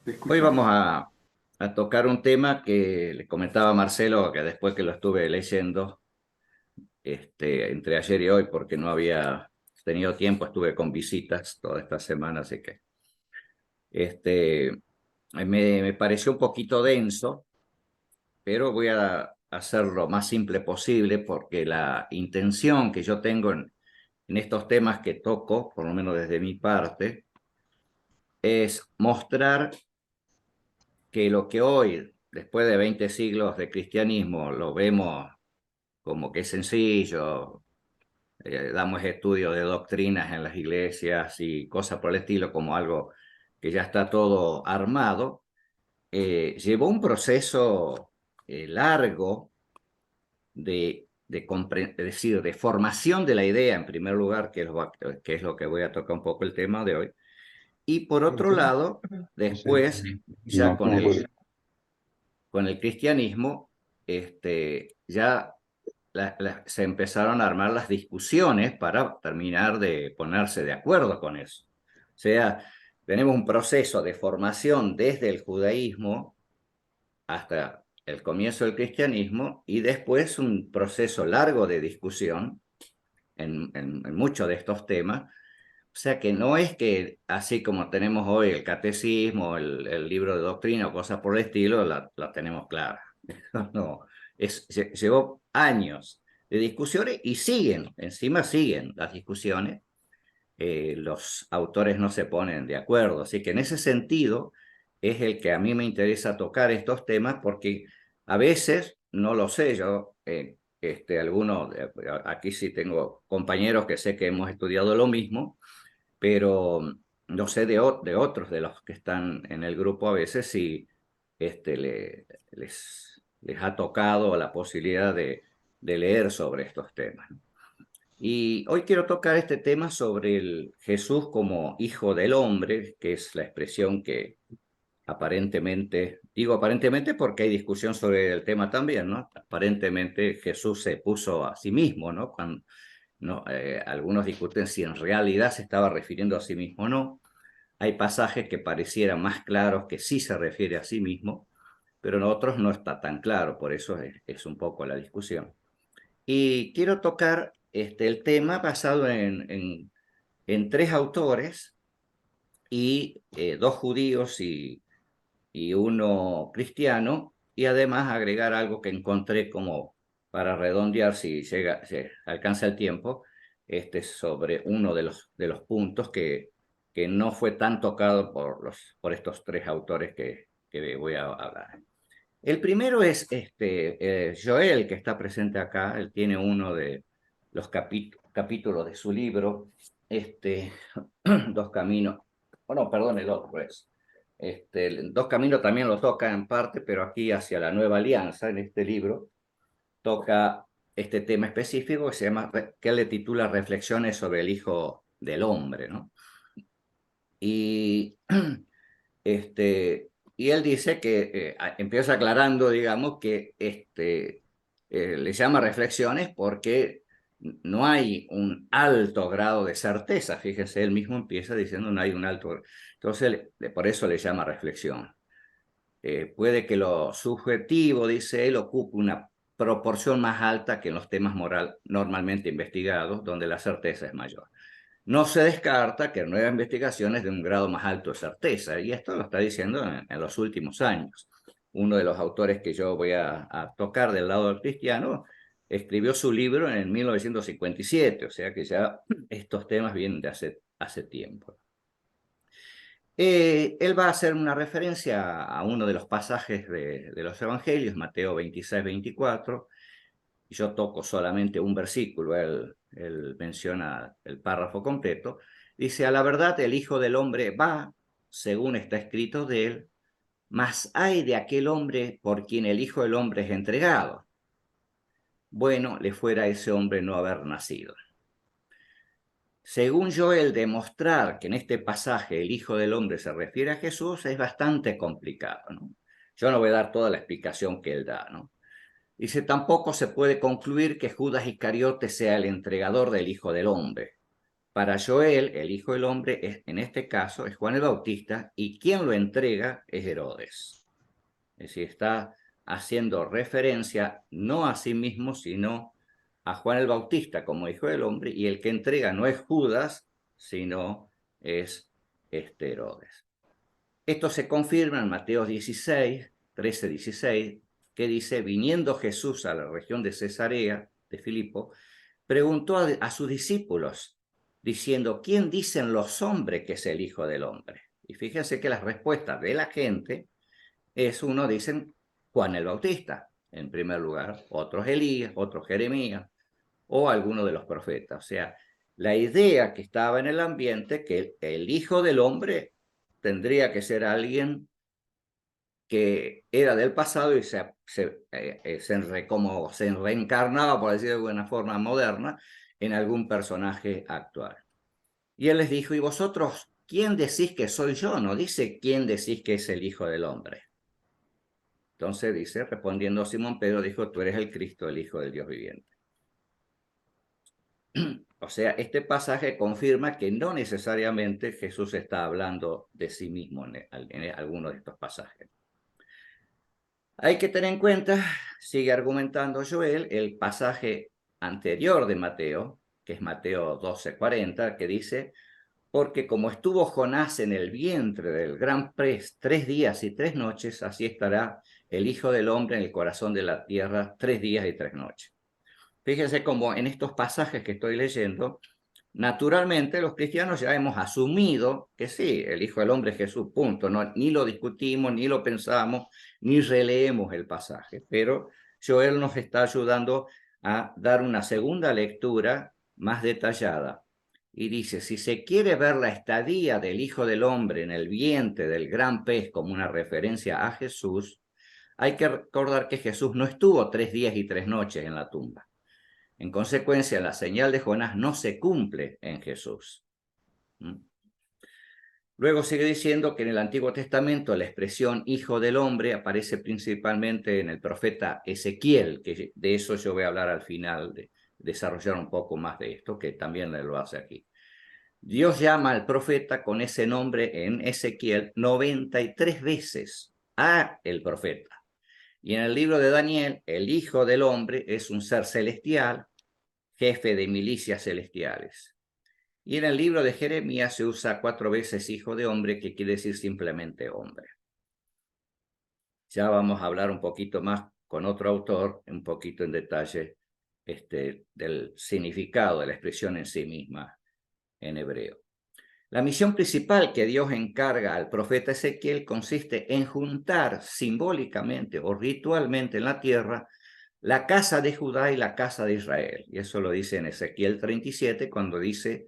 Te Hoy escuchamos. vamos a tocar un tema que le comentaba a Marcelo, que después que lo estuve leyendo, entre ayer y hoy, porque no había tenido tiempo, estuve con visitas toda esta semana, así que este, me pareció un poquito denso, pero voy a hacerlo lo más simple posible, porque la intención que yo tengo en estos temas que toco, por lo menos desde mi parte, es mostrar que lo que hoy, después de 20 siglos de cristianismo, lo vemos como que es sencillo, damos estudios de doctrinas en las iglesias y cosas por el estilo, como algo que ya está todo armado, llevó un proceso largo es decir, de formación de la idea, en primer lugar, que es lo que voy a tocar un poco el tema de hoy, y por otro Perfecto. lado, No sé, después, ya no, ¿cómo puede? con el cristianismo, ya se empezaron a armar las discusiones para terminar de ponerse de acuerdo con eso. O sea, tenemos un proceso de formación desde el judaísmo hasta el comienzo del cristianismo y después un proceso largo de discusión en muchos de estos temas. O sea que no es que así como tenemos hoy el catecismo, el libro de doctrina o cosas por el estilo, la tenemos clara. No, llevó años de discusiones y siguen, encima siguen las discusiones. Los autores no se ponen de acuerdo. Así que en ese sentido es el que a mí me interesa tocar estos temas porque a veces, no lo sé, yo, aquí sí tengo compañeros que sé que hemos estudiado lo mismo, pero no sé de otros de los que están en el grupo a veces si les ha tocado la posibilidad de leer sobre estos temas. Y hoy quiero tocar este tema sobre el Jesús como hijo del hombre, que es la expresión que aparentemente, digo aparentemente porque hay discusión sobre el tema también, ¿no? Aparentemente Jesús se puso a sí mismo, ¿no? Cuando, no, algunos discuten si en realidad se estaba refiriendo a sí mismo o no. Hay pasajes que parecieran más claros que sí se refiere a sí mismo, pero en otros no está tan claro, por eso es un poco la discusión. Y quiero tocar el tema basado en tres autores y dos judíos y uno cristiano, y además agregar algo que encontré como para redondear si alcanza el tiempo, sobre uno de los puntos que no fue tan tocado por estos tres autores que voy a hablar. El primero es Joel, que está presente acá. Él tiene uno de los capítulos de su libro, este, Dos Caminos. Bueno, perdón, el otro es. Dos Caminos también lo toca en parte, pero aquí hacia la Nueva Alianza, en este libro, toca este tema específico que se llama, que él le titula Reflexiones sobre el Hijo del Hombre, ¿no? Y Este, y él dice que empieza aclarando, digamos, que le llama reflexiones porque no hay un alto grado de certeza. Fíjese, él mismo empieza diciendo no hay un alto. Entonces, por eso le llama reflexión. Puede que lo subjetivo, dice él, ocupe una proporción más alta que en los temas moral normalmente investigados, donde la certeza es mayor. No se descarta que nuevas investigaciones de un grado más alto de certeza, y esto lo está diciendo en los últimos años. Uno de los autores que yo voy a tocar del lado del cristiano escribió su libro en 1957, o sea que ya estos temas vienen de hace tiempo. Él va a hacer una referencia a uno de los pasajes de los Evangelios, Mateo 26-24. Yo toco solamente un versículo, él menciona el párrafo completo. Dice, a la verdad el Hijo del Hombre va, según está escrito de él, mas hay de aquel hombre por quien el Hijo del Hombre es entregado. Bueno, le fuera a ese hombre no haber nacido. Según Joel, demostrar que en este pasaje el Hijo del Hombre se refiere a Jesús es bastante complicado, ¿no? Yo no voy a dar toda la explicación que él da, ¿no? Dice, tampoco se puede concluir que Judas Iscariote sea el entregador del Hijo del Hombre. para Joel, el Hijo del Hombre, en este caso es Juan el Bautista, y quien lo entrega es Herodes. Es decir, está haciendo referencia no a sí mismo, sino a Juan el Bautista como Hijo del Hombre, y el que entrega no es Judas, sino es Herodes. Esto se confirma en Mateo 16, 13, 16, que dice: viniendo Jesús a la región de Cesarea de Filipo, preguntó a sus discípulos, diciendo: ¿quién dicen los hombres que es el Hijo del Hombre? Y fíjense que las respuestas de la gente es: uno dicen Juan el Bautista, en primer lugar, otros Elías, otros Jeremías, o alguno de los profetas. O sea, la idea que estaba en el ambiente, que el Hijo del Hombre tendría que ser alguien que era del pasado y como se reencarnaba, por decirlo de alguna forma moderna, en algún personaje actual. Y él les dijo: ¿y vosotros quién decís que soy yo? No dice quién decís que es el Hijo del Hombre. Entonces dice, respondiendo Simón Pedro, dijo: tú eres el Cristo, el Hijo del Dios viviente. O sea, este pasaje confirma que no necesariamente Jesús está hablando de sí mismo en alguno de estos pasajes. Hay que tener en cuenta, sigue argumentando Joel, el pasaje anterior de Mateo, que es Mateo 12:40, que dice: porque como estuvo Jonás en el vientre del gran pez 3 días y 3 noches, así estará el Hijo del Hombre en el corazón de la tierra 3 días y 3 noches. Fíjense cómo en estos pasajes que estoy leyendo, naturalmente los cristianos ya hemos asumido que sí, el Hijo del Hombre es Jesús, punto. No, ni lo discutimos, ni lo pensamos, ni releemos el pasaje. Pero Joel nos está ayudando a dar una segunda lectura más detallada. Y dice: si se quiere ver la estadía del Hijo del Hombre en el vientre del gran pez como una referencia a Jesús, hay que recordar que Jesús no estuvo 3 días y 3 noches en la tumba. En consecuencia, la señal de Jonás no se cumple en Jesús. Luego sigue diciendo que en el Antiguo Testamento la expresión Hijo del Hombre aparece principalmente en el profeta Ezequiel, que de eso yo voy a hablar al final, de desarrollar un poco más de esto, que también lo hace aquí. Dios llama al profeta con ese nombre en Ezequiel 93 veces a el profeta. Y en el libro de Daniel, el Hijo del Hombre es un ser celestial, jefe de milicias celestiales. Y en el libro de Jeremías se usa 4 veces Hijo de Hombre, que quiere decir simplemente hombre. Ya vamos a hablar un poquito más con otro autor, un poquito en detalle del significado de la expresión en sí misma en hebreo. La misión principal que Dios encarga al profeta Ezequiel consiste en juntar simbólicamente o ritualmente en la tierra la casa de Judá y la casa de Israel. Y eso lo dice en Ezequiel 37, cuando dice: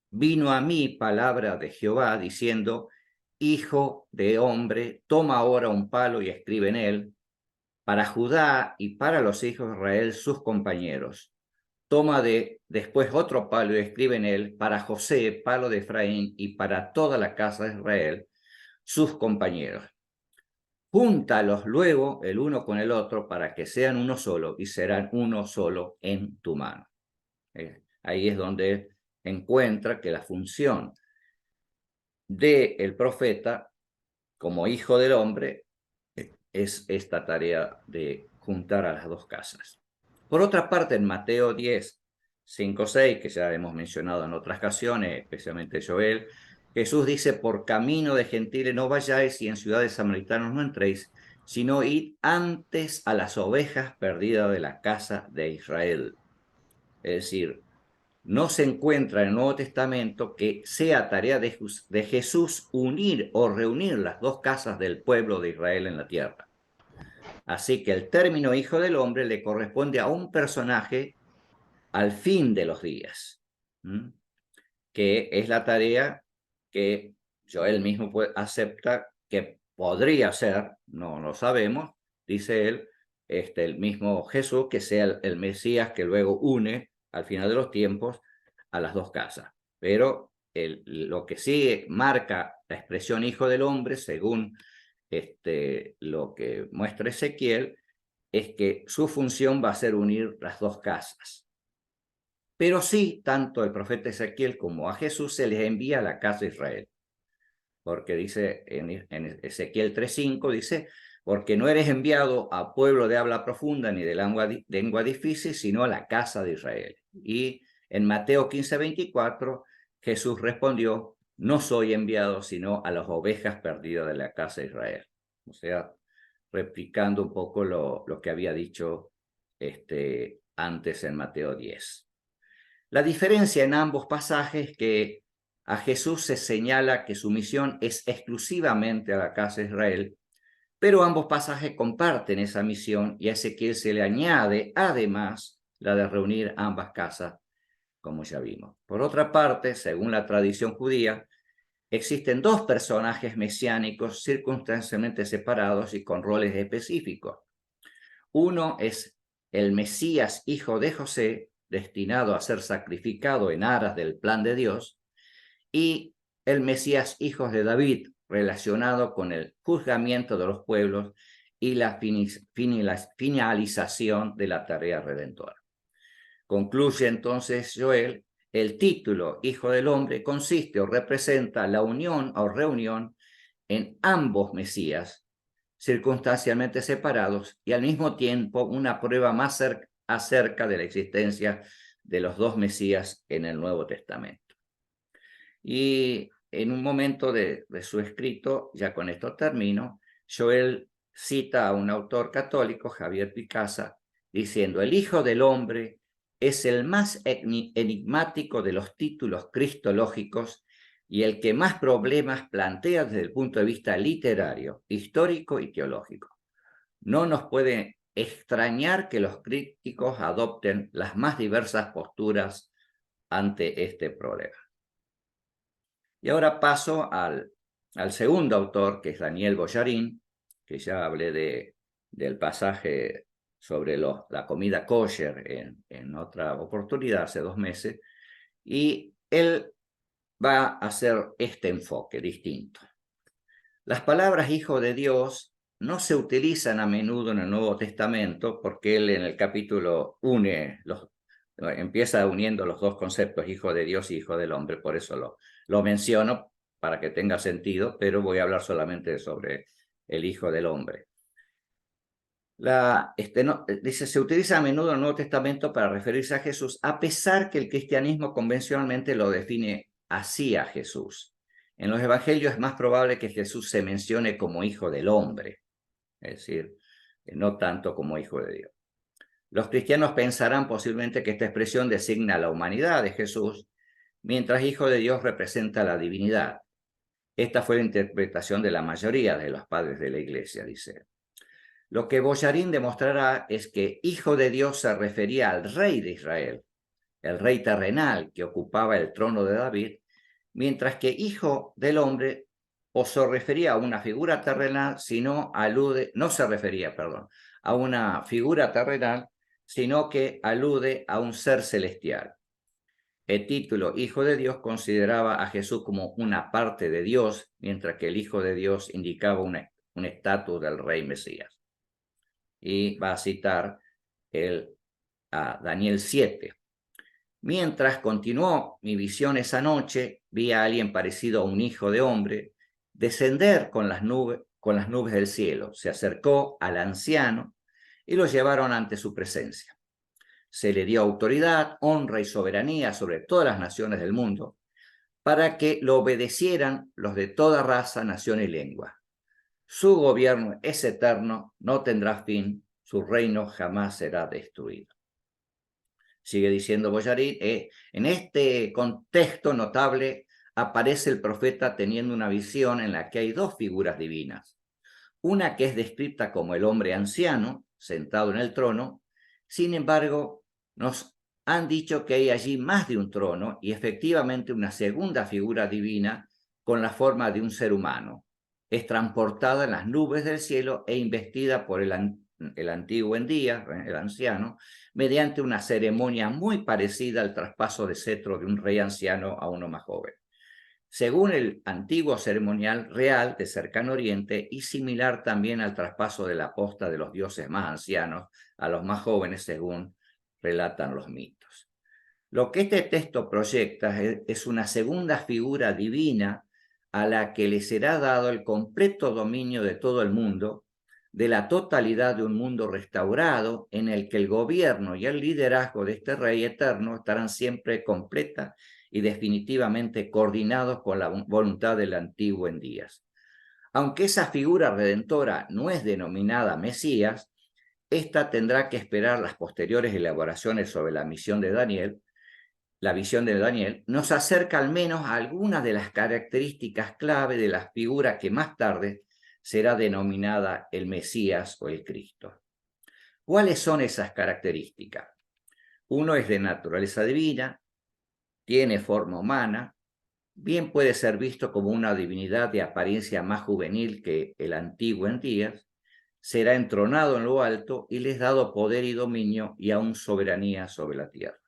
vino a mí palabra de Jehová diciendo: hijo de hombre, toma ahora un palo y escribe en él, para Judá y para los hijos de Israel sus compañeros. Toma después otro palo y escribe en él, para José, palo de Efraín, y para toda la casa de Israel, sus compañeros. Júntalos luego el uno con el otro para que sean uno solo, y serán uno solo en tu mano. Ahí es donde encuentra que la función del profeta como hijo del hombre es esta tarea de juntar a las dos casas. Por otra parte, en Mateo 10, 5, 6, que ya hemos mencionado en otras ocasiones, especialmente Joel, Jesús dice: por camino de gentiles no vayáis y en ciudades samaritanas no entréis, sino id antes a las ovejas perdidas de la casa de Israel. Es decir, no se encuentra en el Nuevo Testamento que sea tarea de Jesús unir o reunir las dos casas del pueblo de Israel en la tierra. Así que el término Hijo del Hombre le corresponde a un personaje al fin de los días, que es la tarea que Joel mismo acepta que podría ser, no lo sabemos, dice él, el mismo Jesús, que sea el Mesías que luego une al final de los tiempos a las dos casas. Pero lo que sí marca la expresión Hijo del Hombre, según lo que muestra Ezequiel, es que su función va a ser unir las dos casas. Pero sí, tanto el profeta Ezequiel como a Jesús se les envía a la casa de Israel. Porque dice en Ezequiel 3:5, dice, porque no eres enviado a pueblo de habla profunda ni de lengua difícil, sino a la casa de Israel. Y en Mateo 15:24, Jesús respondió, no soy enviado sino a las ovejas perdidas de la casa de Israel. O sea, replicando un poco lo que había dicho antes en Mateo 10. La diferencia en ambos pasajes es que a Jesús se señala que su misión es exclusivamente a la casa de Israel, pero ambos pasajes comparten esa misión y a Ezequiel se le añade además la de reunir ambas casas, como ya vimos. Por otra parte, según la tradición judía, existen dos personajes mesiánicos circunstancialmente separados y con roles específicos. Uno es el Mesías, hijo de José, destinado a ser sacrificado en aras del plan de Dios, y el Mesías, hijo de David, relacionado con el juzgamiento de los pueblos y la finalización de la tarea redentora. Concluye entonces Joel, el título Hijo del Hombre consiste o representa la unión o reunión en ambos Mesías, circunstancialmente separados, y al mismo tiempo una prueba más acerca de la existencia de los dos Mesías en el Nuevo Testamento. Y en un momento de su escrito, ya con esto termino, Joel cita a un autor católico, Javier Picasa, diciendo, el Hijo del Hombre es el más enigmático de los títulos cristológicos y el que más problemas plantea desde el punto de vista literario, histórico y teológico. No nos puede extrañar que los críticos adopten las más diversas posturas ante este problema. Y ahora paso al segundo autor, que es Daniel Boyarín, que ya hablé del pasaje sobre la comida kosher en otra oportunidad, hace 2 meses, y él va a hacer este enfoque distinto. Las palabras hijo de Dios no se utilizan a menudo en el Nuevo Testamento porque él en el capítulo empieza uniendo los dos conceptos, hijo de Dios y hijo del hombre, por eso lo menciono para que tenga sentido, pero voy a hablar solamente sobre el hijo del hombre. Dice, se utiliza a menudo en el Nuevo Testamento para referirse a Jesús, a pesar que el cristianismo convencionalmente lo define así a Jesús. En los evangelios es más probable que Jesús se mencione como hijo del hombre, es decir, no tanto como hijo de Dios. Los cristianos pensarán posiblemente que esta expresión designa la humanidad de Jesús, mientras hijo de Dios representa la divinidad. Esta fue la interpretación de la mayoría de los padres de la iglesia, dice. Lo que Boyarín demostrará es que hijo de Dios se refería al rey de Israel, el rey terrenal que ocupaba el trono de David, mientras que hijo del hombre o se refería a una figura terrenal, no se refería, a una figura terrenal, sino que alude a un ser celestial. El título Hijo de Dios consideraba a Jesús como una parte de Dios, mientras que el Hijo de Dios indicaba un estatus del rey Mesías. Y va a citar a Daniel 7. Mientras continuó mi visión esa noche, vi a alguien parecido a un hijo de hombre descender con las nubes del cielo. Se acercó al anciano y lo llevaron ante su presencia. Se le dio autoridad, honra y soberanía sobre todas las naciones del mundo, para que lo obedecieran los de toda raza, nación y lengua. Su gobierno es eterno, no tendrá fin, su reino jamás será destruido. Sigue diciendo Boyarín, en este contexto notable aparece el profeta teniendo una visión en la que hay dos figuras divinas. Una que es descrita como el hombre anciano, sentado en el trono. Sin embargo, nos han dicho que hay allí más de un trono y efectivamente una segunda figura divina con la forma de un ser humano. Es transportada en las nubes del cielo e investida por el antiguo en día, el anciano, mediante una ceremonia muy parecida al traspaso de cetro de un rey anciano a uno más joven. Según el antiguo ceremonial real de Cercano Oriente y similar también al traspaso de la posta de los dioses más ancianos a los más jóvenes, según relatan los mitos. Lo que este texto proyecta es una segunda figura divina a la que le será dado el completo dominio de todo el mundo, de la totalidad de un mundo restaurado en el que el gobierno y el liderazgo de este Rey eterno estarán siempre completa y definitivamente coordinados con la voluntad del antiguo en días. Aunque esa figura redentora no es denominada Mesías, esta tendrá que esperar las posteriores elaboraciones sobre la misión de Daniel. La visión de Daniel nos acerca al menos a algunas de las características clave de la figura que más tarde será denominada el Mesías o el Cristo. ¿Cuáles son esas características? Uno es de naturaleza divina, tiene forma humana, bien puede ser visto como una divinidad de apariencia más juvenil que el antiguo en días, será entronado en lo alto y les dado poder y dominio y aún soberanía sobre la tierra.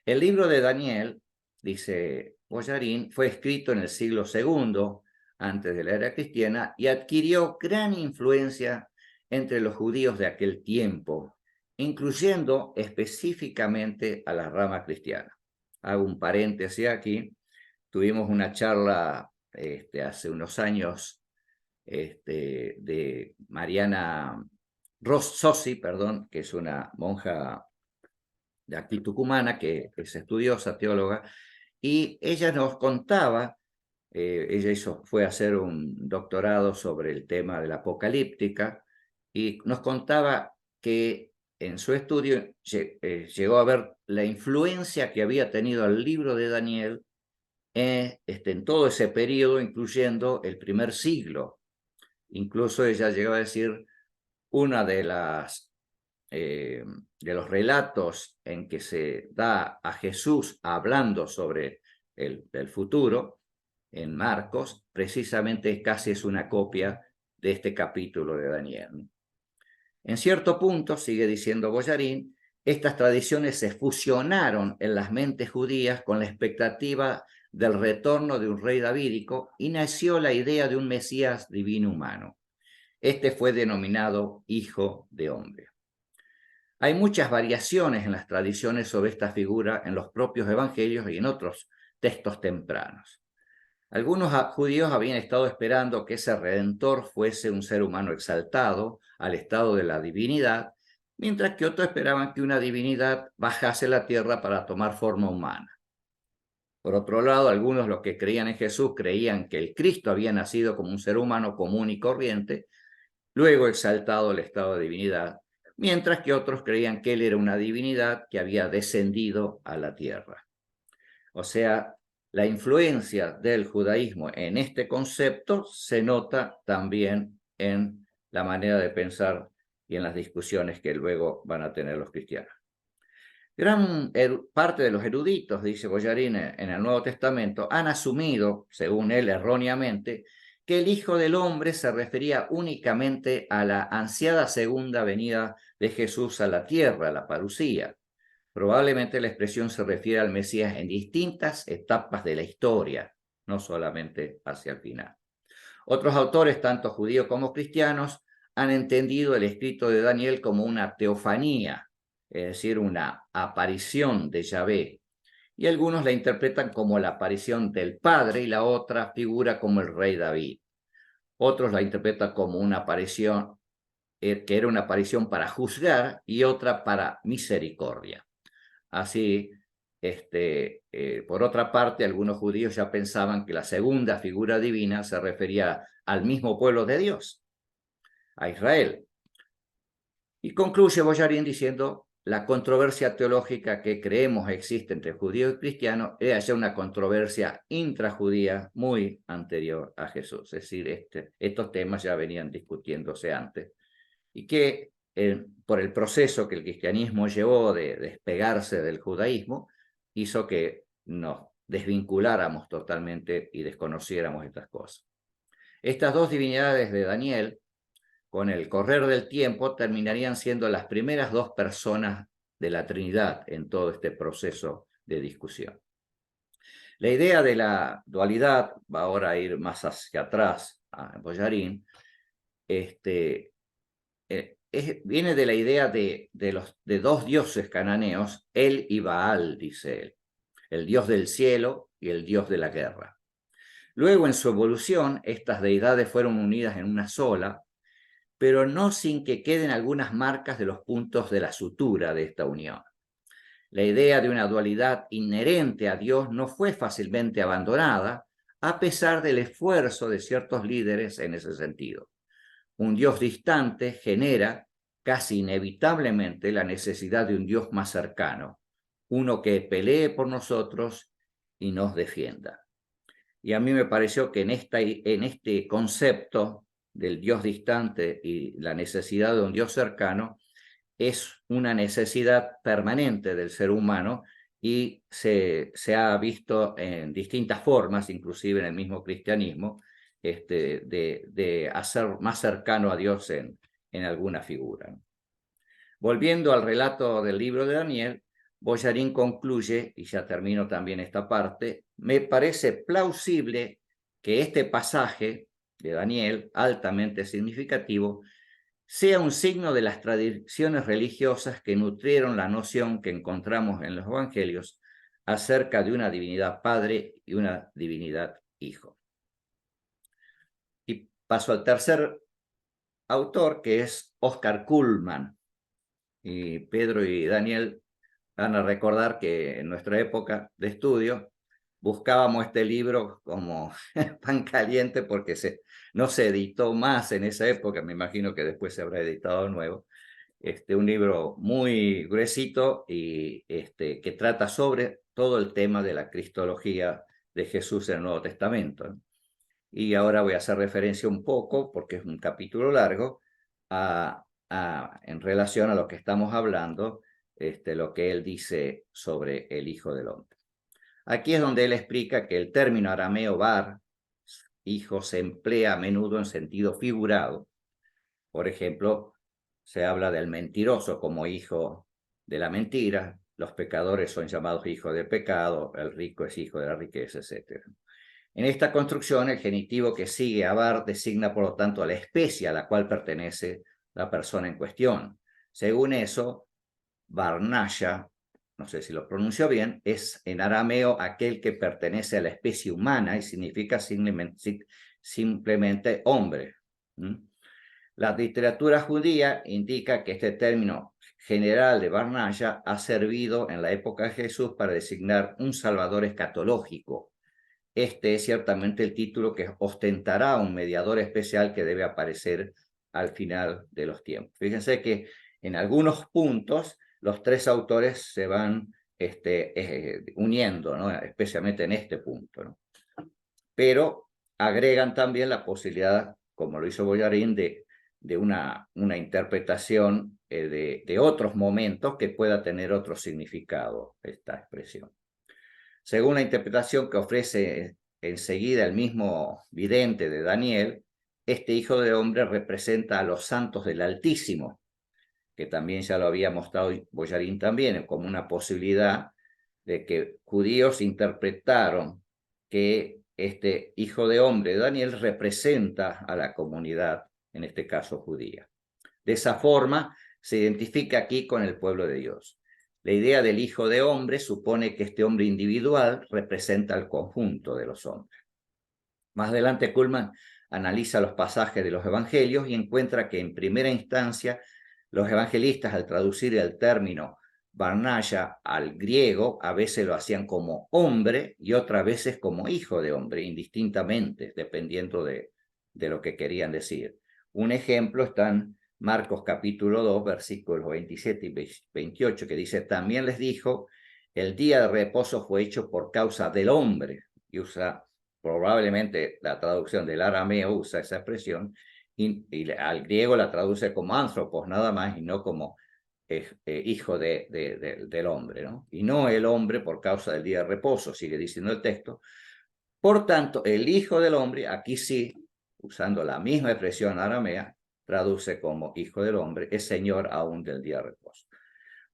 El libro de Daniel, dice Boyarín, fue escrito en el siglo II antes de la era cristiana y adquirió gran influencia entre los judíos de aquel tiempo, incluyendo específicamente a la rama cristiana. Hago un paréntesis aquí. Tuvimos una charla hace unos años de Mariana Rossi, perdón, que es una monja de aquí tucumana, que es estudiosa, teóloga, y ella nos contaba, ella fue a hacer un doctorado sobre el tema de la apocalíptica, y nos contaba que en su estudio llegó a ver la influencia que había tenido el libro de Daniel en todo ese periodo, incluyendo el primer siglo. Incluso ella llegó a decir, una de los relatos en que se da a Jesús hablando sobre el futuro, en Marcos, precisamente casi es una copia de este capítulo de Daniel. En cierto punto, sigue diciendo Boyarín, estas tradiciones se fusionaron en las mentes judías con la expectativa del retorno de un rey davídico y nació la idea de un Mesías divino humano. Este fue denominado Hijo de Hombre. Hay muchas variaciones en las tradiciones sobre esta figura en los propios evangelios y en otros textos tempranos. Algunos judíos habían estado esperando que ese redentor fuese un ser humano exaltado al estado de la divinidad, mientras que otros esperaban que una divinidad bajase a la tierra para tomar forma humana. Por otro lado, algunos, los que creían en Jesús, creían que el Cristo había nacido como un ser humano común y corriente, luego exaltado al estado de divinidad, mientras que otros creían que él era una divinidad que había descendido a la tierra. O sea, la influencia del judaísmo en este concepto se nota también en la manera de pensar y en las discusiones que luego van a tener los cristianos. Gran parte de los eruditos, dice Boyarín en el Nuevo Testamento, han asumido, según él erróneamente, que el Hijo del Hombre se refería únicamente a la ansiada segunda venida de Jesús a la tierra, la parusía. Probablemente la expresión se refiere al Mesías en distintas etapas de la historia, no solamente hacia el final. Otros autores, tanto judíos como cristianos, han entendido el escrito de Daniel como una teofanía, es decir, una aparición de Yahvé, y algunos la interpretan como la aparición del Padre y la otra figura como el rey David. Otros la interpretan como una aparición, que era una aparición para juzgar y otra para misericordia. Así, por otra parte, algunos judíos ya pensaban que la segunda figura divina se refería al mismo pueblo de Dios, a Israel. Y concluye Boyarín diciendo, la controversia teológica que creemos existe entre judíos y cristianos es ya una controversia intrajudía muy anterior a Jesús. Es decir, estos temas ya venían discutiéndose antes y que por el proceso que el cristianismo llevó de despegarse del judaísmo, hizo que nos desvinculáramos totalmente y desconociéramos estas cosas. Estas dos divinidades de Daniel, con el correr del tiempo, terminarían siendo las primeras dos personas de la Trinidad en todo este proceso de discusión. La idea de la dualidad, va ahora a ir más hacia atrás a Boyarín, viene de la idea de dos dioses cananeos, El y Baal, dice él, el dios del cielo y el dios de la guerra. Luego, en su evolución, estas deidades fueron unidas en una sola, pero no sin que queden algunas marcas de los puntos de la sutura de esta unión. La idea de una dualidad inherente a Dios no fue fácilmente abandonada, a pesar del esfuerzo de ciertos líderes en ese sentido. Un Dios distante genera casi inevitablemente la necesidad de un Dios más cercano, uno que pelee por nosotros y nos defienda. Y a mí me pareció que en este concepto del Dios distante y la necesidad de un Dios cercano es una necesidad permanente del ser humano y se ha visto en distintas formas, inclusive en el mismo cristianismo, de hacer más cercano a Dios en alguna figura. Volviendo al relato del libro de Daniel, Boyarín concluye, y ya termino también esta parte, me parece plausible que este pasaje de Daniel, altamente significativo, sea un signo de las tradiciones religiosas que nutrieron la noción que encontramos en los evangelios acerca de una divinidad Padre y una divinidad Hijo. Y paso al tercer autor, que es Oscar Cullmann. Y Pedro y Daniel van a recordar que en nuestra época de estudio buscábamos este libro como pan caliente porque no se editó más en esa época, me imagino que después se habrá editado de nuevo. Un libro muy gruesito y que trata sobre todo el tema de la cristología de Jesús en el Nuevo Testamento, ¿no? Y ahora voy a hacer referencia un poco, porque es un capítulo largo, en relación a lo que estamos hablando, lo que él dice sobre el Hijo del Hombre. Aquí es donde él explica que el término arameo bar, hijo, se emplea a menudo en sentido figurado. Por ejemplo, se habla del mentiroso como hijo de la mentira, los pecadores son llamados hijos del pecado, el rico es hijo de la riqueza, etc. En esta construcción, el genitivo que sigue a bar designa, por lo tanto, a la especie a la cual pertenece la persona en cuestión. Según eso, Barnaya, no sé si lo pronuncio bien, es en arameo aquel que pertenece a la especie humana y significa simplemente hombre. La literatura judía indica que este término general de Barnaya ha servido en la época de Jesús para designar un salvador escatológico. Este es ciertamente el título que ostentará un mediador especial que debe aparecer al final de los tiempos. Fíjense que en algunos puntos los tres autores se van uniendo, ¿no? Especialmente en este punto, ¿no? Pero agregan también la posibilidad, como lo hizo Boyarín, de una interpretación de otros momentos que pueda tener otro significado esta expresión. Según la interpretación que ofrece enseguida el mismo vidente de Daniel, este Hijo de Hombre representa a los santos del Altísimo, que también ya lo había mostrado Boyarín también, como una posibilidad de que judíos interpretaron que este Hijo de Hombre de Daniel representa a la comunidad, en este caso judía. De esa forma, se identifica aquí con el pueblo de Dios. La idea del Hijo de Hombre supone que este hombre individual representa al conjunto de los hombres. Más adelante, Cullmann analiza los pasajes de los evangelios y encuentra que en primera instancia los evangelistas, al traducir el término Barnaya al griego, a veces lo hacían como hombre y otras veces como hijo de hombre, indistintamente, dependiendo de lo que querían decir. Un ejemplo está en Marcos capítulo 2, versículos 27 y 28, que dice, también les dijo, el día de reposo fue hecho por causa del hombre, y usa probablemente la traducción del arameo, usa esa expresión, y al griego la traduce como anthropos nada más, y no como hijo del hombre, ¿no? Y no el hombre por causa del día de reposo, sigue diciendo el texto. Por tanto, el Hijo del Hombre, aquí sí, usando la misma expresión aramea, traduce como Hijo del Hombre, es Señor aún del día de reposo.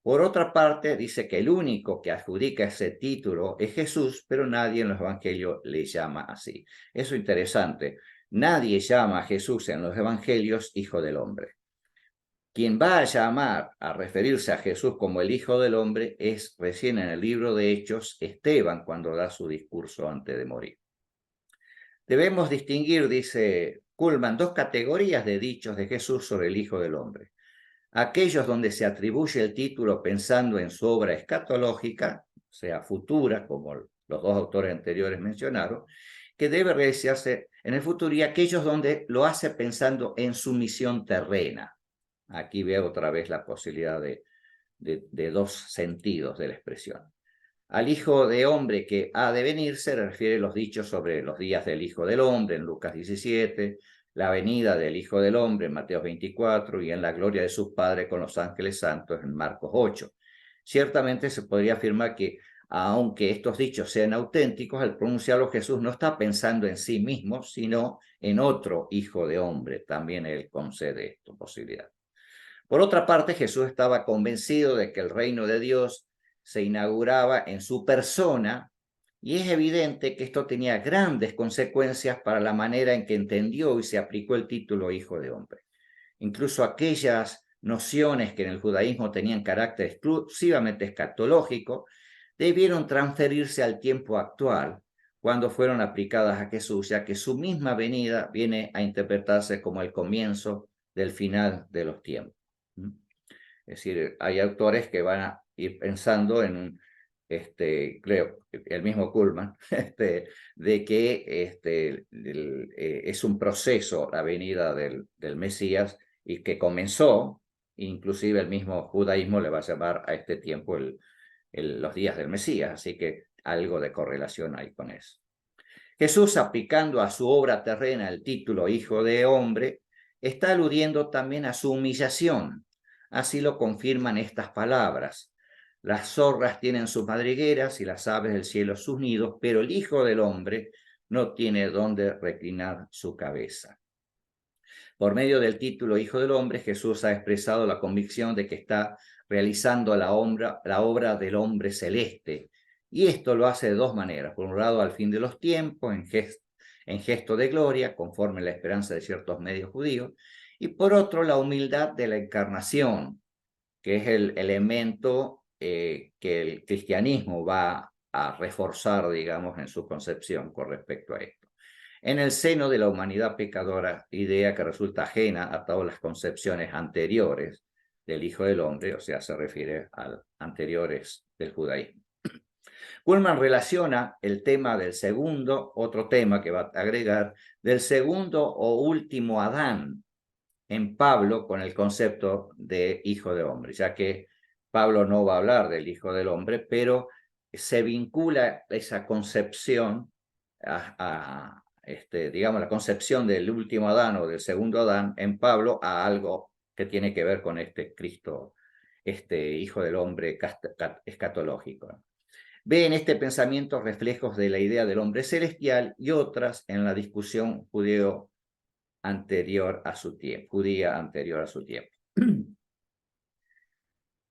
Por otra parte, dice que el único que adjudica ese título es Jesús, pero nadie en los evangelios le llama así. Eso es interesante. Nadie llama a Jesús en los evangelios Hijo del Hombre. Quien va a llamar a referirse a Jesús como el Hijo del Hombre es recién en el libro de Hechos Esteban, cuando da su discurso antes de morir. Debemos distinguir, dice Kuhlman, dos categorías de dichos de Jesús sobre el Hijo del Hombre. Aquellos donde se atribuye el título pensando en su obra escatológica, o sea, futura, como los dos autores anteriores mencionaron, que debe realizarse en el futuro, y aquellos donde lo hace pensando en su misión terrena. Aquí veo otra vez la posibilidad de dos sentidos de la expresión. Al Hijo de Hombre que ha de venir se refiere los dichos sobre los días del Hijo del Hombre en Lucas 17, la venida del Hijo del Hombre en Mateo 24 y en la gloria de sus padres con los ángeles santos en Marcos 8. Ciertamente se podría afirmar que, aunque estos dichos sean auténticos, al pronunciarlo Jesús no está pensando en sí mismo, sino en otro Hijo de Hombre. También él concede esta posibilidad. Por otra parte, Jesús estaba convencido de que el reino de Dios se inauguraba en su persona, y es evidente que esto tenía grandes consecuencias para la manera en que entendió y se aplicó el título Hijo de Hombre. Incluso aquellas nociones que en el judaísmo tenían carácter exclusivamente escatológico debieron transferirse al tiempo actual cuando fueron aplicadas a Jesús, ya que su misma venida viene a interpretarse como el comienzo del final de los tiempos. Es decir, hay autores que van a ir pensando en, creo, el mismo Kuhlman, de que es un proceso la venida del Mesías y que comenzó, inclusive el mismo judaísmo le va a llamar a este tiempo los días del Mesías, así que algo de correlación hay con eso. Jesús, aplicando a su obra terrena el título Hijo de Hombre, está aludiendo también a su humillación. Así lo confirman estas palabras. Las zorras tienen sus madrigueras y las aves del cielo sus nidos, pero el Hijo del Hombre no tiene dónde reclinar su cabeza. Por medio del título Hijo del Hombre, Jesús ha expresado la convicción de que está realizando la obra del hombre celeste. Y esto lo hace de dos maneras. Por un lado, al fin de los tiempos, en gesto de gloria, conforme la esperanza de ciertos medios judíos. Y por otro, la humildad de la encarnación, que es el elemento que el cristianismo va a reforzar, digamos, en su concepción con respecto a esto. En el seno de la humanidad pecadora, idea que resulta ajena a todas las concepciones anteriores del Hijo del Hombre, o sea, se refiere a anteriores del judaísmo. Kuhlman relaciona el tema del segundo, otro tema que va a agregar, del segundo o último Adán en Pablo con el concepto de Hijo de Hombre, ya que Pablo no va a hablar del Hijo del Hombre, pero se vincula esa concepción digamos, la concepción del último Adán o del segundo Adán en Pablo a algo que tiene que ver con este Cristo, este Hijo del Hombre escatológico. Ve en este pensamiento reflejos de la idea del hombre celestial y otras en la discusión judía anterior a su tiempo.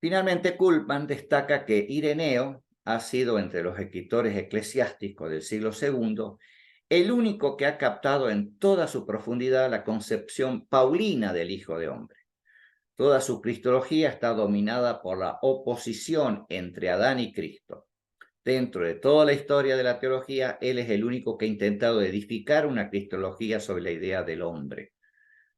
Finalmente, Kuhlman destaca que Ireneo ha sido, entre los escritores eclesiásticos del siglo II, el único que ha captado en toda su profundidad la concepción paulina del Hijo de Hombre. Toda su cristología está dominada por la oposición entre Adán y Cristo. Dentro de toda la historia de la teología, él es el único que ha intentado edificar una cristología sobre la idea del hombre.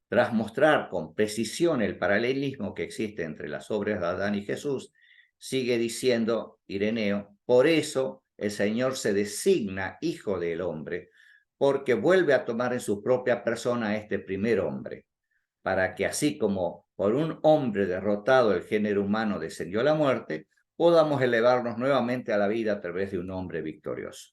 Tras mostrar con precisión el paralelismo que existe entre las obras de Adán y Jesús, sigue diciendo Ireneo, por eso el Señor se designa Hijo del Hombre, porque vuelve a tomar en su propia persona a este primer hombre, para que así como por un hombre derrotado el género humano descendió a la muerte, podamos elevarnos nuevamente a la vida a través de un hombre victorioso.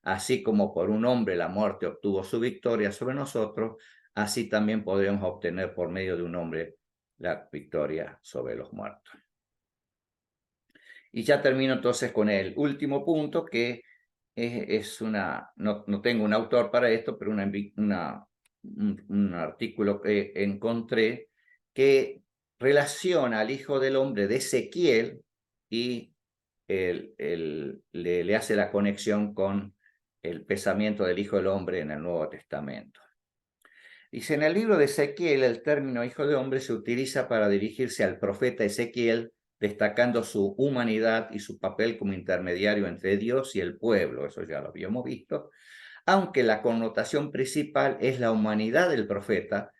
Así como por un hombre la muerte obtuvo su victoria sobre nosotros, así también podremos obtener por medio de un hombre la victoria sobre los muertos. Y ya termino entonces con el último punto, que no tengo un autor para esto, pero un artículo que encontré que relaciona al Hijo del Hombre de Ezequiel y le hace la conexión con el pensamiento del Hijo del Hombre en el Nuevo Testamento. Dice, en el libro de Ezequiel, el término hijo de hombre se utiliza para dirigirse al profeta Ezequiel, destacando su humanidad y su papel como intermediario entre Dios y el pueblo. Eso ya lo habíamos visto. Aunque la connotación principal es la humanidad del profeta,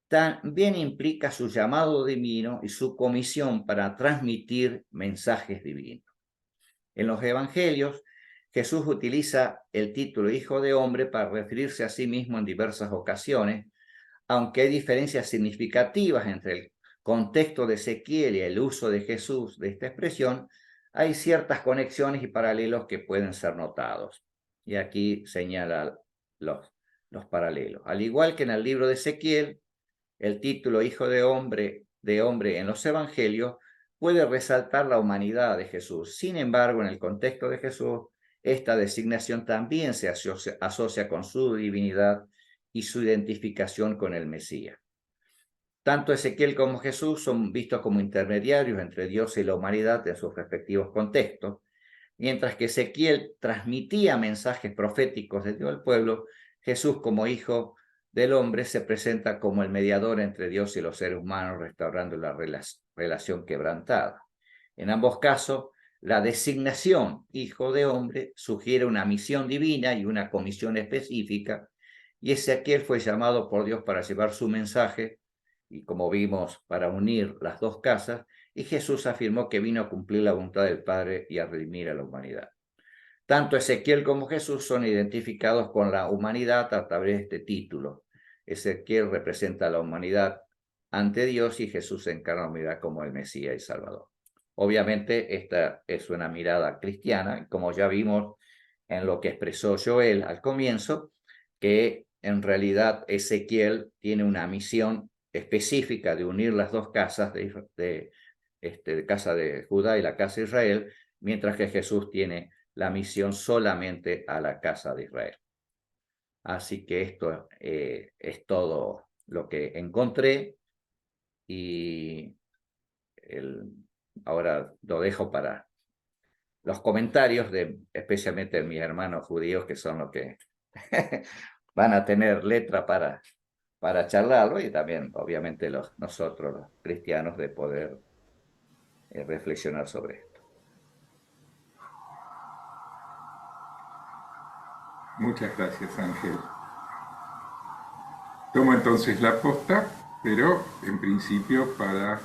también implica su llamado divino y su comisión para transmitir mensajes divinos. En los evangelios, Jesús utiliza el título Hijo de Hombre para referirse a sí mismo en diversas ocasiones, aunque hay diferencias significativas entre el contexto de Ezequiel y el uso de Jesús de esta expresión, hay ciertas conexiones y paralelos que pueden ser notados. Y aquí señala los paralelos. Al igual que en el libro de Ezequiel, el título Hijo de hombre en los evangelios puede resaltar la humanidad de Jesús. Sin embargo, en el contexto de Jesús, esta designación también se asocia con su divinidad y su identificación con el Mesías. Tanto Ezequiel como Jesús son vistos como intermediarios entre Dios y la humanidad en sus respectivos contextos. Mientras que Ezequiel transmitía mensajes proféticos de Dios al pueblo, Jesús como hijo del hombre se presenta como el mediador entre Dios y los seres humanos, restaurando la relación quebrantada. En ambos casos, la designación hijo de hombre sugiere una misión divina y una comisión específica, y Ezequiel fue llamado por Dios para llevar su mensaje, y como vimos, para unir las dos casas, y Jesús afirmó que vino a cumplir la voluntad del Padre y a redimir a la humanidad. Tanto Ezequiel como Jesús son identificados con la humanidad a través de este título. Ezequiel representa a la humanidad ante Dios y Jesús encarna la humanidad como el Mesías y Salvador. Obviamente esta es una mirada cristiana, como ya vimos en lo que expresó Joel al comienzo, que en realidad Ezequiel tiene una misión específica de unir las dos casas de casa de Judá y la casa de Israel, mientras que Jesús tiene la misión solamente a la casa de Israel. Así que esto es todo lo que encontré y ahora lo dejo para los comentarios especialmente de mis hermanos judíos, que son los que van a tener letra para charlarlo, y también obviamente nosotros los cristianos de poder reflexionar sobre esto. Muchas gracias, Ángel. Tomo entonces la posta, pero en principio para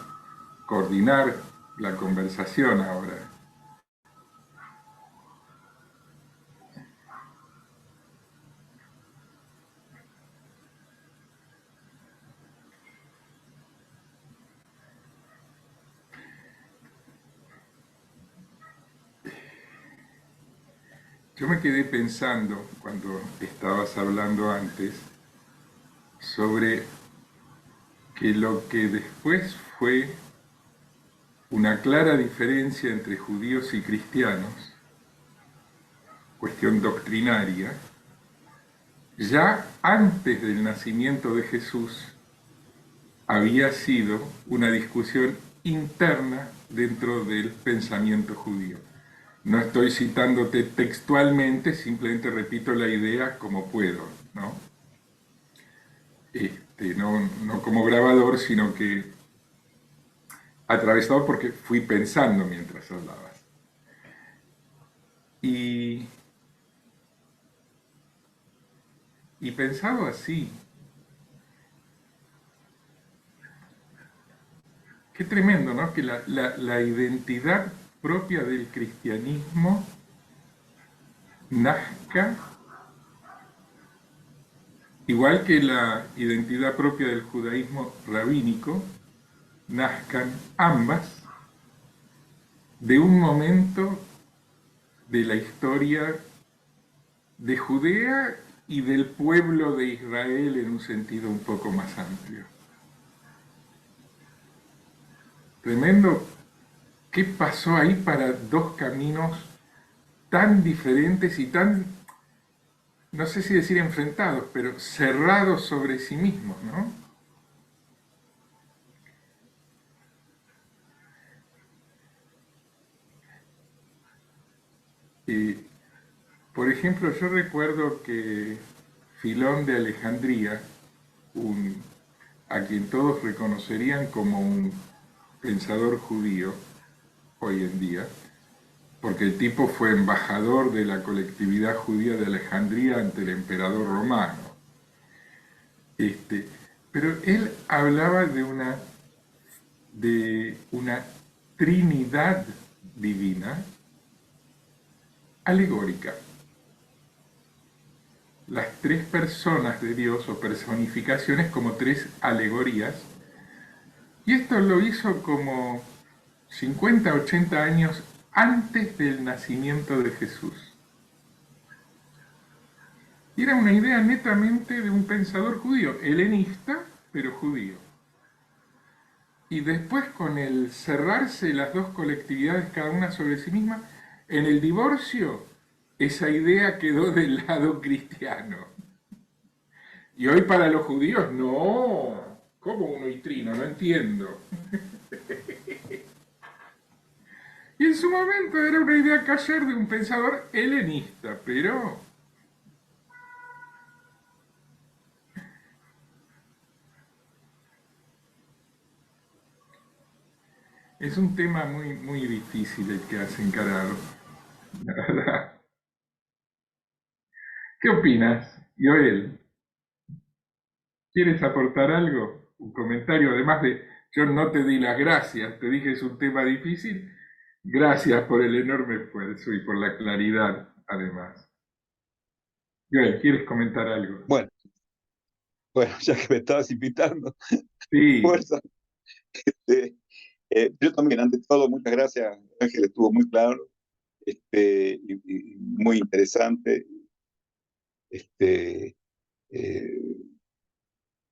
coordinar la conversación ahora. Yo me quedé pensando, cuando estabas hablando antes, sobre que lo que después fue una clara diferencia entre judíos y cristianos, cuestión doctrinaria, ya antes del nacimiento de Jesús había sido una discusión interna dentro del pensamiento judío. No estoy citándote textualmente, simplemente repito la idea como puedo, ¿no? No como grabador, sino que atravesado porque fui pensando mientras hablabas. Y pensado así, qué tremendo, ¿no? Que la identidad propia del cristianismo nazca, igual que la identidad propia del judaísmo rabínico, nazcan ambas de un momento de la historia de Judea y del pueblo de Israel en un sentido un poco más amplio. Tremendo. ¿Qué pasó ahí para dos caminos tan diferentes y tan, no sé si decir enfrentados, pero cerrados sobre sí mismos, ¿no? Por ejemplo, yo recuerdo que Filón de Alejandría a quien todos reconocerían como un pensador judío hoy en día, porque el tipo fue embajador de la colectividad judía de Alejandría ante el emperador romano. Pero él hablaba de una trinidad divina alegórica. Las tres personas de Dios o personificaciones como tres alegorías. Y esto lo hizo como 50, 80 años antes del nacimiento de Jesús. Y era una idea netamente de un pensador judío, helenista, pero judío. Y después, con el cerrarse las dos colectividades, cada una sobre sí misma, en el divorcio, esa idea quedó del lado cristiano. Y hoy para los judíos, no. ¿Cómo uno y trino? No entiendo. Y en su momento era una idea cayer de un pensador helenista, pero es un tema muy, muy difícil el que has encarado, la verdad. ¿Qué opinas, Joel? ¿Quieres aportar algo? Un comentario, además de, yo no te di las gracias, te dije es un tema difícil. Gracias por el enorme esfuerzo y por la claridad, además. Joel, ¿quieres comentar algo? Bueno, ya que me estabas invitando, Sí, fuerza. eh, yo también, ante todo, muchas gracias, Ángel, estuvo muy claro, y muy interesante. Este, eh,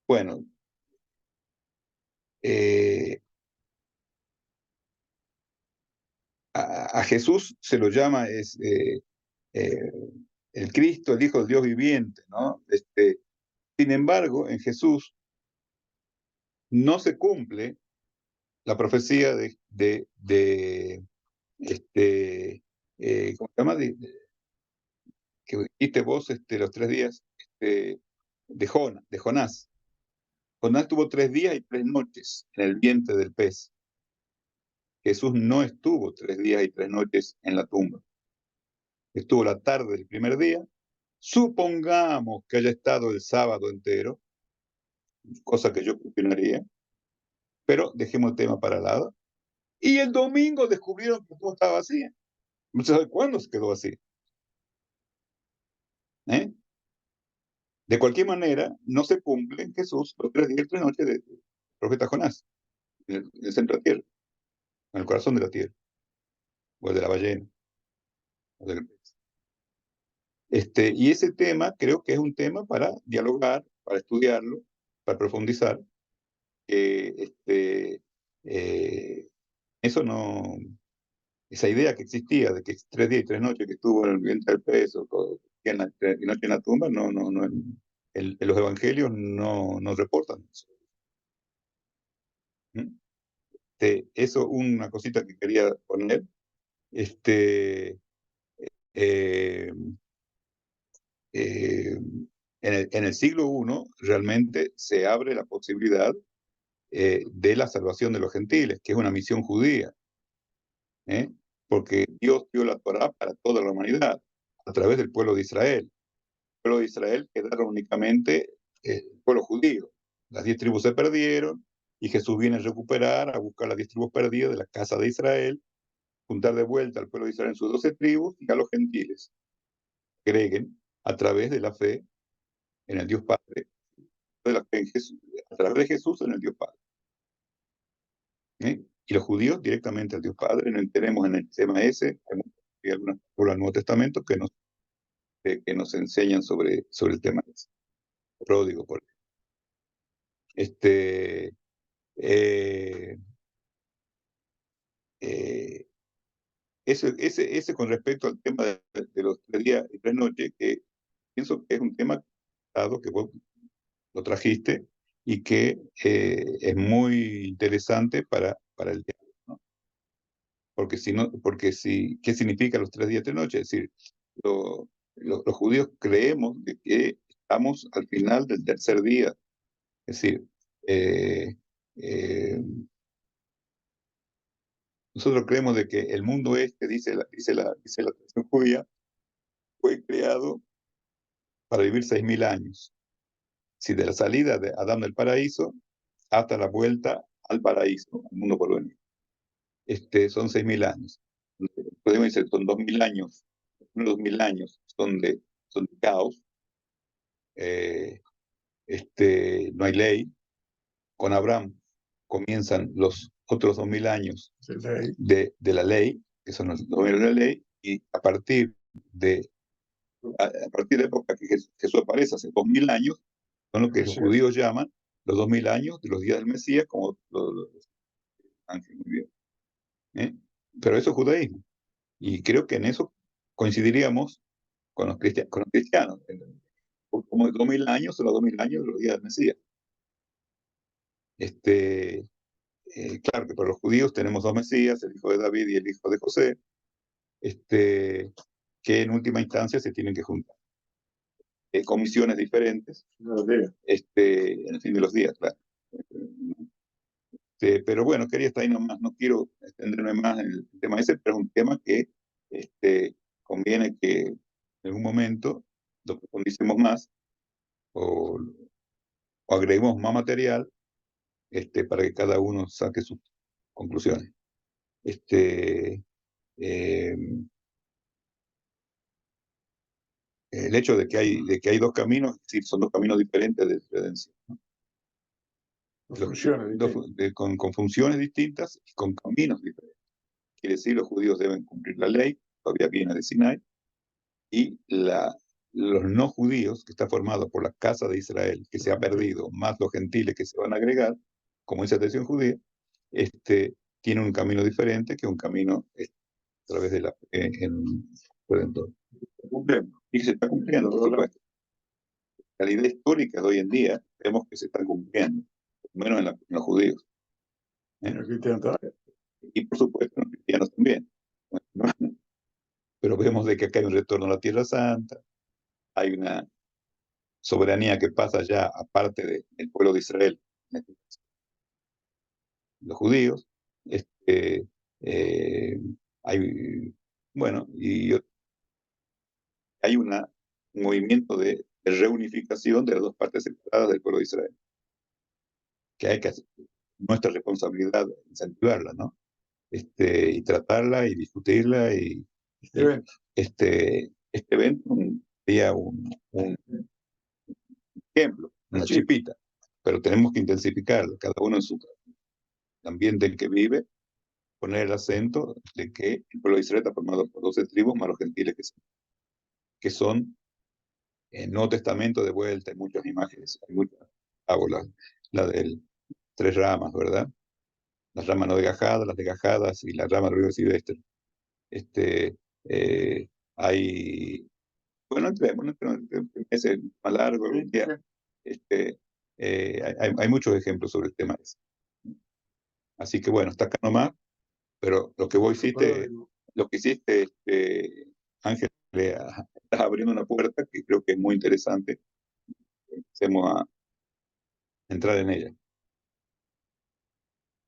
bueno, eh, a Jesús se lo llama eh, el Cristo, el Hijo de Dios viviente, ¿no? Sin embargo, en Jesús no se cumple la profecía ¿cómo se llama? Que dijiste vos, los 3 días, de Jonás. Jonás tuvo 3 días y 3 noches en el vientre del pez. Jesús no estuvo 3 días y 3 noches en la tumba. Estuvo la tarde del primer día. Supongamos que haya estado el sábado entero, cosa que yo opinaría, pero dejemos el tema para el lado. Y el domingo descubrieron que todo estaba vacío. No se sabe cuándo se quedó así. ¿Eh? De cualquier manera, no se cumple en Jesús los 3 días y 3 noches del profeta Jonás, en el centro de la tierra, en el corazón de la tierra, o el de la ballena, o del pez. Y ese tema creo que es un tema para dialogar, para estudiarlo, para profundizar. Eh, eso no, esa idea que existía de que 3 días y 3 noches que estuvo en el vientre del pez o y noche en la tumba, no, los evangelios no reportan eso. ¿Mm? Eso, una cosita que quería poner. este, eh, eh, en el siglo I realmente se abre la posibilidad de la salvación de los gentiles, que es una misión judía, ¿eh? Porque Dios dio la Torá para toda la humanidad, a través del pueblo de Israel. El pueblo de Israel quedaron únicamente el pueblo judío. Las 10 tribus se perdieron, y Jesús viene a recuperar, a buscar las 10 tribus perdidas de la casa de Israel, juntar de vuelta al pueblo de Israel en sus 12 tribus y a los gentiles agreguen a través de la fe en el Dios Padre, de la fe en Jesús, a través de Jesús en el Dios Padre. ¿Eh? Y los judíos directamente al Dios Padre. No tenemos en el tema ese, hay algunas por el Nuevo Testamento que nos enseñan sobre el tema ese. Pródigo, por ejemplo. Este, eh, eh, ese con respecto al tema de los 3 días y 3 noches, que pienso que es un tema dado que vos lo trajiste y que es muy interesante para el diálogo, ¿no? ¿Qué significa los 3 días y 3 noches? Es decir, los judíos creemos de que estamos al final del tercer día, Es decir, eh, nosotros creemos de que el mundo este, dice la tradición judía, fue creado para vivir 6.000 años. Si de la salida de Adán del paraíso hasta la vuelta al paraíso, al mundo por venir. Son 6.000 años. Podemos decir, son 2.000 años. Los primeros 2.000 años son de caos. No hay ley. Con Abraham comienzan los otros 2.000 años de la ley, que son los 2.000 de la ley, y a partir de la época que Jesús aparece, hace 2.000 años, son lo que los judíos llaman los 2.000 años de los días del Mesías, como los ángeles, muy bien. Pero eso es judaísmo. Y creo que en eso coincidiríamos con los cristianos. Como 2.000 años son los 2.000 años de los días del Mesías. Claro que para los judíos tenemos dos Mesías, el hijo de David y el hijo de José, que en última instancia se tienen que juntar. Con misiones diferentes, en el fin de los días, claro. Pero bueno, quería estar ahí nomás, no quiero extenderme más en el tema ese, pero es un tema que conviene que en algún momento lo profundicemos más o agreguemos más material para que cada uno saque sus conclusiones. El hecho de que hay dos caminos, sí, son dos caminos diferentes de redención, ¿no? Con funciones distintas y con caminos diferentes. Quiere decir, los judíos deben cumplir la ley, todavía viene de Sinai, y los no judíos, que está formado por la casa de Israel, que se ha perdido, más los gentiles que se van a agregar, como es la tradición judía, tienen un camino diferente, que un camino a través de la en Redentor. Y se está cumpliendo, por supuesto. La realidad histórica de hoy en día, vemos que se está cumpliendo, menos en los judíos. Y por supuesto en los cristianos también. Pero vemos de que acá hay un retorno a la Tierra Santa, hay una soberanía que pasa ya aparte del pueblo de Israel, los judíos, hay, bueno, y hay un movimiento de reunificación de las dos partes separadas del pueblo de Israel, que hay que hacer, nuestra responsabilidad incentivarla, ¿no? Y tratarla y discutirla, y este evento sería un ejemplo, una chipita, pero tenemos que intensificarlo, cada uno en su ambiente en que vive, poner el acento de que el pueblo de Israel está formado por 12 tribus más los gentiles que son en el Nuevo Testamento de vuelta, hay muchas imágenes, hay muchas parábolas, la de tres ramas, ¿verdad? Las ramas no desgajadas, las desgajadas y las ramas río silvestre. Hay, bueno, entremos, es más largo, hay muchos ejemplos sobre el tema ese. Así que bueno, está acá nomás, pero lo que hiciste, Ángel, estás abriendo una puerta que creo que es muy interesante. Empecemos a entrar en ella.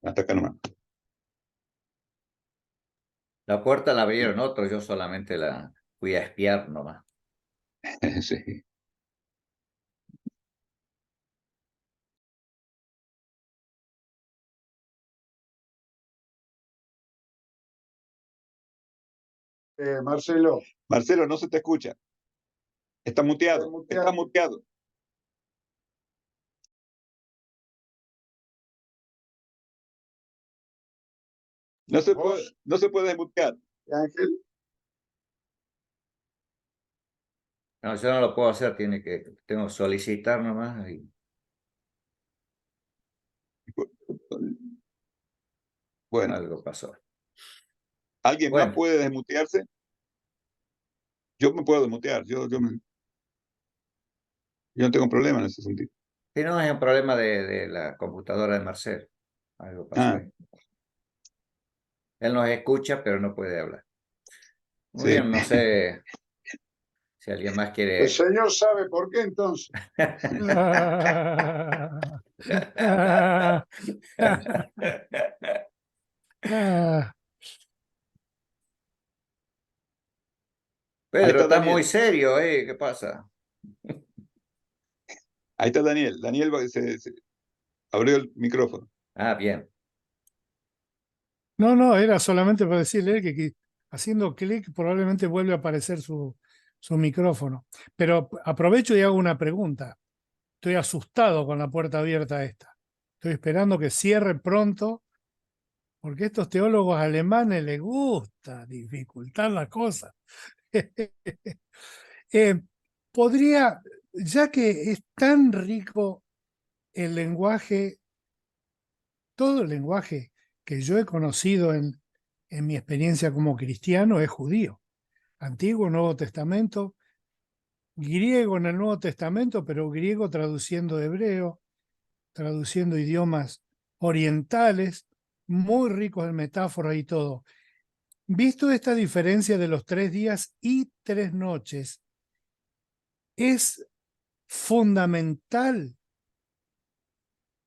Hasta acá nomás. La puerta la abrieron otros, yo solamente la fui a espiar nomás. Sí. Marcelo. Marcelo, no se te escucha. Está muteado. Está muteado. No se puede mutear. Ángel. No, yo no lo puedo hacer, tengo que solicitar nomás. Bueno. Algo pasó. ¿Alguien más puede desmutearse? Yo me puedo desmutear. Yo no tengo problema en ese sentido. Si no, es un problema de la computadora de Marcelo. Algo pasó ahí. Él nos escucha, pero no puede hablar. Muy bien, no sé si alguien más quiere... El señor sabe por qué entonces. Ah, ah, Ahí Pedro, está está muy Daniel. serio, ¿eh? ¿Qué pasa? Ahí está Daniel. Daniel se abrió el micrófono. Ah, bien. no, no, era solamente para decirle que haciendo clic probablemente vuelve a aparecer su micrófono. Pero aprovecho y hago una pregunta. Estoy asustado con la puerta abierta esta. Estoy esperando que cierre pronto, porque a estos teólogos alemanes les gusta dificultar la cosa. Eh, podría, ya que es tan rico el lenguaje, todo el lenguaje que yo he conocido en mi experiencia como cristiano es judío. Antiguo, Nuevo Testamento, griego en el Nuevo Testamento, pero griego traduciendo de hebreo, traduciendo idiomas orientales, muy ricos en metáforas y todo. Visto esta diferencia de los 3 días y 3 noches, es fundamental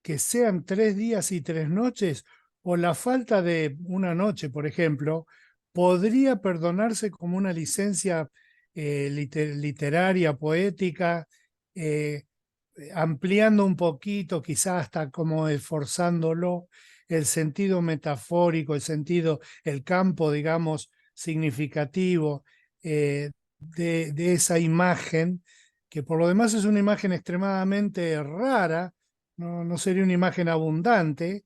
que sean 3 días y 3 noches, o la falta de una noche, por ejemplo, podría perdonarse como una licencia literaria, poética, eh, ampliando un poquito, quizás hasta como esforzándolo, el sentido metafórico, el sentido, el campo, digamos, significativo de esa imagen, que por lo demás es una imagen extremadamente rara. No sería una imagen abundante,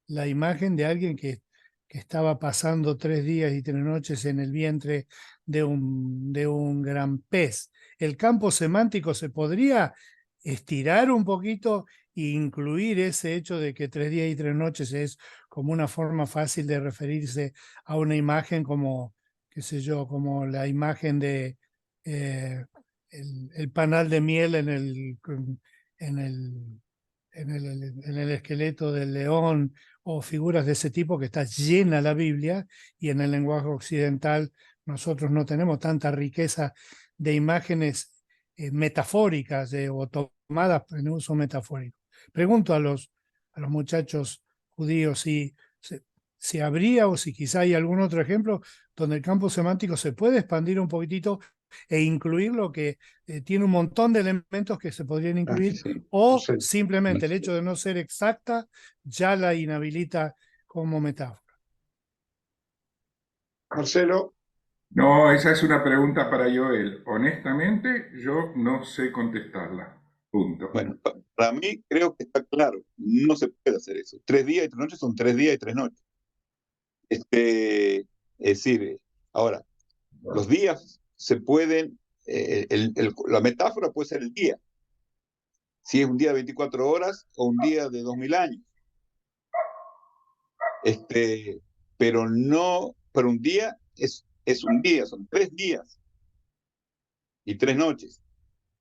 la imagen de alguien que estaba pasando 3 días y 3 noches en el vientre de un gran pez. El campo semántico se podría estirar un poquito e incluir ese hecho de que 3 días y 3 noches es como una forma fácil de referirse a una imagen como, qué sé yo, como la imagen de el panal de miel en el, en el esqueleto del león, o figuras de ese tipo, que está llena la Biblia, y en el lenguaje occidental nosotros no tenemos tanta riqueza de imágenes metafóricas o tomadas en uso metafórico. Pregunto a los muchachos judíos si habría, o si quizá hay algún otro ejemplo donde el campo semántico se puede expandir un poquitito e incluir lo que tiene un montón de elementos que se podrían incluir, Sí, o Marcelo. simplemente el hecho de no ser exacta ya la inhabilita como metáfora. Marcelo, No, esa es una pregunta para Joel. Honestamente, yo no sé contestarla. Punto. Bueno, para mí creo que está claro. No se puede hacer eso. 3 días y 3 noches son 3 días y 3 noches. Es decir, ahora, los días se pueden, la metáfora puede ser el día, si es un día de 24 horas o un día de 2000 años. Pero un día es un día, son 3 días y 3 noches.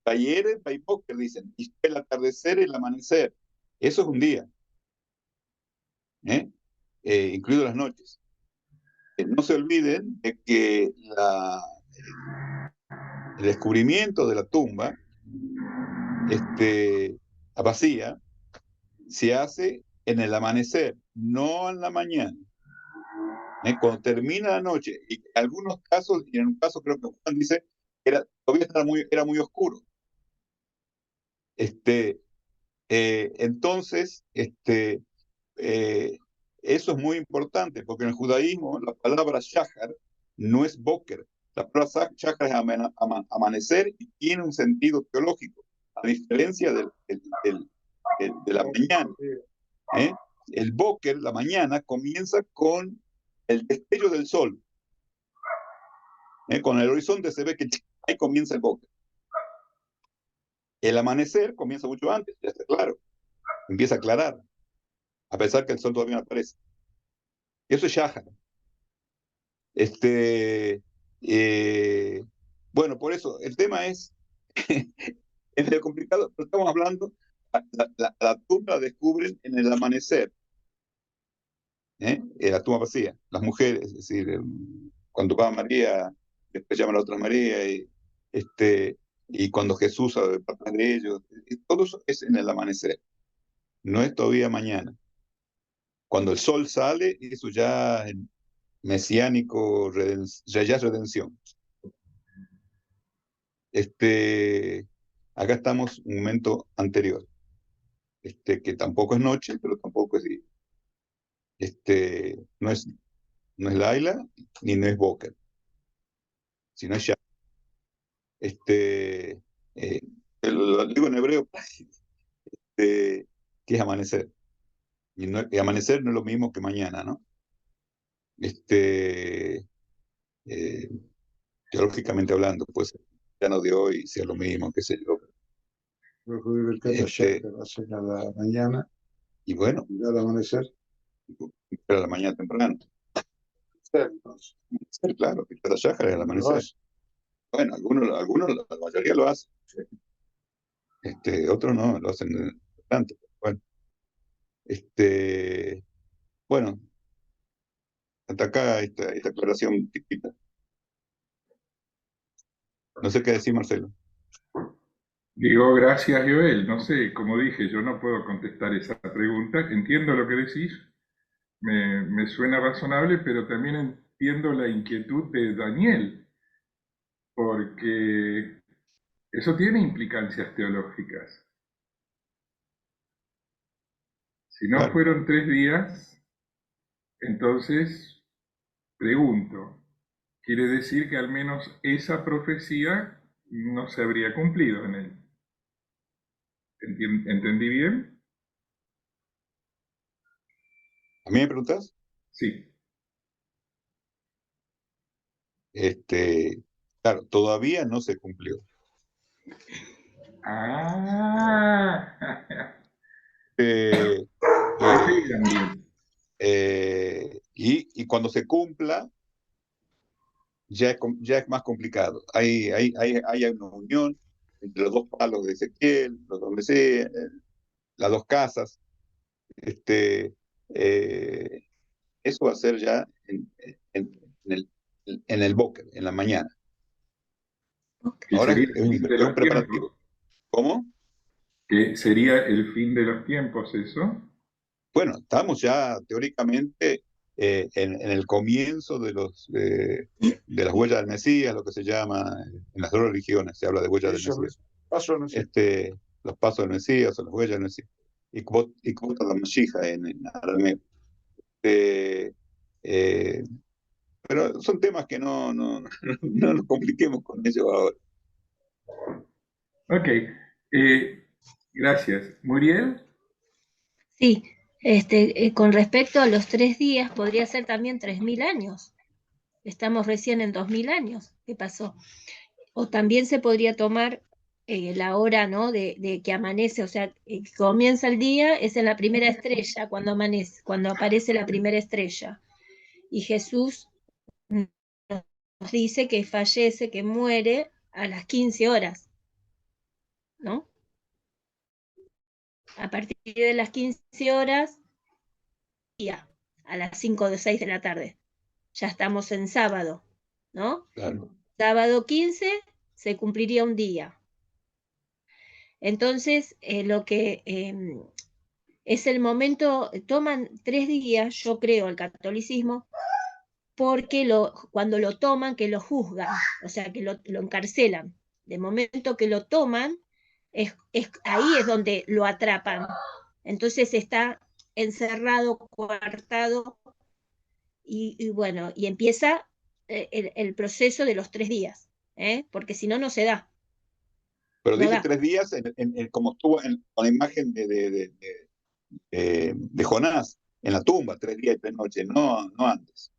Talleres, Baipoker dicen, y el atardecer y el amanecer. Eso es un día, ¿eh? Incluido las noches. No se olviden de que el descubrimiento de la tumba vacía se hace en el amanecer, no en la mañana. Cuando termina la noche, y en algunos casos, y en un caso creo que Juan dice, todavía era muy oscuro. Entonces, eso es muy importante, porque en el judaísmo la palabra shahar no es boker. La palabra shahar es amanecer, y tiene un sentido teológico, a diferencia de la mañana. El boker, la mañana, comienza con el destello del sol. Con el horizonte se ve que ahí comienza el boker. El amanecer comienza mucho antes, ya está claro. Empieza a aclarar, a pesar que el sol todavía no aparece. Eso es shahar. Bueno, por eso, el tema es medio complicado, pero estamos hablando, la tumba la descubren en el amanecer, la tumba vacía, las mujeres, es decir, cuando va María, después llama a la otra María, y cuando Jesús habla de ellos, todo eso es en el amanecer. no es todavía mañana. Cuando el sol sale, eso ya es mesiánico, ya es redención. Acá estamos un momento anterior, que tampoco es noche, pero tampoco es día. No es Laila, ni no es Boker, sino es ya. Lo digo en hebreo, que es amanecer. Y amanecer no es lo mismo que mañana, ¿no? Teológicamente hablando, pues ya no de hoy sea lo mismo, qué sé yo. Los judíos del Katashak lo hacen a la mañana Y bueno, y al amanecer. pero a la mañana temprano. Entonces, Claro, que cada Shahar es al amanecer. Bueno, algunos, la mayoría lo hacen. Otros no, lo hacen tanto. Bueno, bueno, hasta acá esta aclaración chiquita. No sé qué decir, Marcelo. Digo, gracias, Joel. No sé, como dije, yo no puedo contestar esa pregunta. Entiendo lo que decís, me suena razonable, pero también entiendo la inquietud de Daniel, porque eso tiene implicancias teológicas. Si no Claro. fueron 3 días, entonces pregunto, quiere decir que al menos esa profecía no se habría cumplido en él. ¿Entendí bien? ¿A mí me preguntas? Sí. Claro, todavía no se cumplió. Ah, Eh, sí, también. y cuando se cumpla, ya es más complicado. Hay una unión entre los dos palos de Ezequiel, los dos Mesías, las dos casas. Eh, Eso va a ser ya en el Boker, en la mañana. Que Ahora sería el fin de es un los preparativo. tiempos. ¿Cómo? Que sería el fin de los tiempos eso. Bueno, estamos ya teóricamente en el comienzo de las huellas del Mesías, lo que se llama en las dos religiones, se habla de huellas del Mesías. Los pasos del Mesías o las huellas del Mesías. Y Kvot la Mashiach en arameo. Eh, pero son temas que no nos compliquemos con ellos ahora. Ok, gracias. ¿Muriel? Sí, con respecto a los 3 días, podría ser también 3000 años. Estamos recién en 2000 años. ¿Qué pasó? O también se podría tomar la hora, ¿no? de que amanece, o sea, comienza el día, es en la primera estrella, cuando amanece, cuando aparece la primera estrella. Y Jesús nos dice que fallece, que muere a las 15 horas, ¿no? A partir de las 15 horas, a las 5 o 6 de la tarde. Ya estamos en sábado, ¿no? Claro. Sábado 15 se cumpliría un día. Entonces, lo que es el momento, toman 3 días, yo creo, el catolicismo, porque cuando lo toman, que lo juzgan, o sea, que lo encarcelan. De momento que lo toman, ahí es donde lo atrapan. Entonces está encerrado, coartado, y bueno, y empieza el proceso de los 3 días, porque si no, no se da. Pero No dice da. 3 días como estuvo con la imagen de Jonás en la tumba, 3 días y 3 noches, no antes.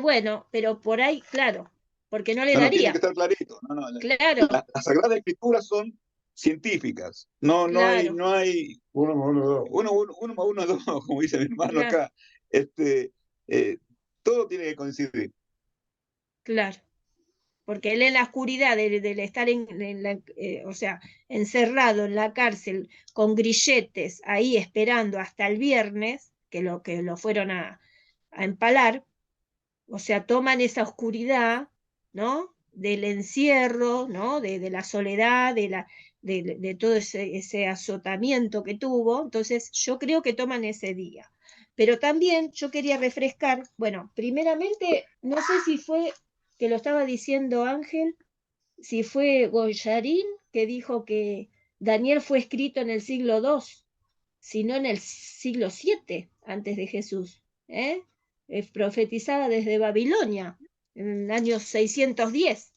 Bueno, pero por ahí, claro, porque no le No, tiene daría. que estar clarito. Claro, Las Sagradas Escrituras son científicas. No hay uno más uno, dos. uno más uno, dos, como dice mi hermano claro, acá. Todo tiene que coincidir. claro. Porque él en la oscuridad del estar o sea, encerrado en la cárcel con grilletes ahí esperando hasta el viernes, que lo fueron a empalar, o sea, toman esa oscuridad, ¿no? del encierro, ¿no? De la soledad, de todo ese azotamiento que tuvo. Entonces yo creo que toman ese día. Pero también yo quería refrescar, bueno, primeramente, no sé si fue, que lo estaba diciendo Ángel, si fue Goyarín que dijo que Daniel fue escrito en el siglo II, sino en el siglo VII antes de Jesús, ¿eh? Profetizada desde Babilonia, en el año 610.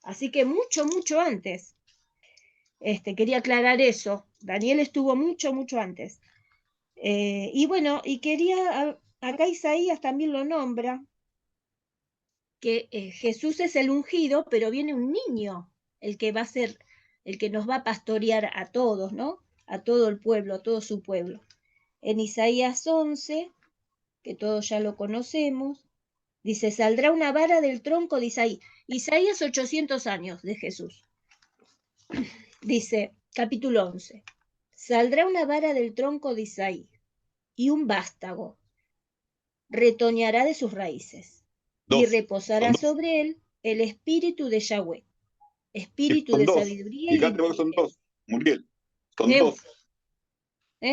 Así que mucho, mucho antes. Quería aclarar eso. Daniel estuvo mucho, mucho antes. Y bueno, y quería, acá Isaías también lo nombra, que Jesús es el ungido, pero viene un niño, el que va a ser, el que nos va a pastorear a todos, ¿no? A todo el pueblo, a todo su pueblo. En Isaías 11, que todos ya lo conocemos, dice, saldrá una vara del tronco de Isaías. Isaías 800 años de Jesús. Dice, capítulo 11, saldrá una vara del tronco de Isaí, y un vástago retoñará de sus raíces, y reposará sobre él el espíritu de Yahweh, espíritu son de dos. sabiduría Fíjate vos, son dos, Muriel. Son dos.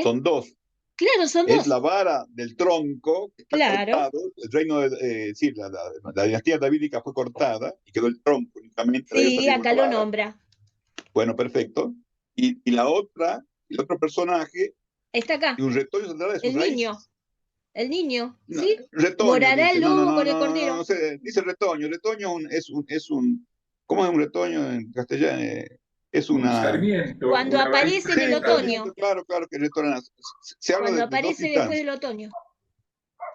Son dos. Claro, son Es dos. la vara del tronco que está cortado. El reino de sí, la dinastía davídica fue cortada y quedó el tronco únicamente. Sí, acá lo nombra. Bueno, perfecto. Y la otra, el otro personaje, está acá. Y un retoño saldrá de sus raíces. El niño, no, ¿sí? Retoño, morará dice. el lobo con el cordero. No sé, dice retoño. Retoño es un, ¿cómo es un retoño en castellano? Es Un una... sarmiento. Cuando una aparece en el otoño. Claro, que retorna. Se habla Cuando de dos aparece después instancias. del otoño.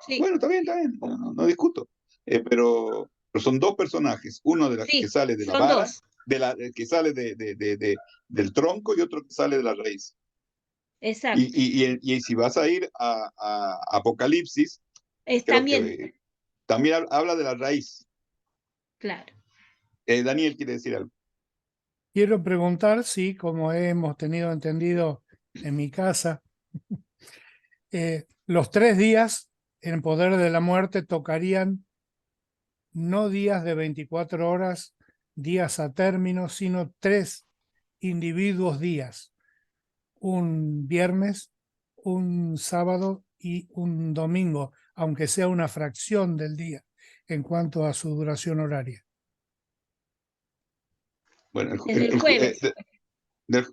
Sí. Bueno, está bien, no discuto. Pero son dos personajes, uno de que sale de la vara, que sale del tronco y otro que sale de la raíz. Exacto. Y si vas a ir a Apocalipsis, también. También habla de la raíz. Claro. Daniel quiere decir algo. Quiero preguntar si, como hemos tenido entendido en mi casa, los 3 días en poder de la muerte tocarían no días de 24 horas, días a término, sino 3 individuos días. Un viernes, un sábado y un domingo, aunque sea una fracción del día en cuanto a su duración horaria. Bueno, el jueves. Del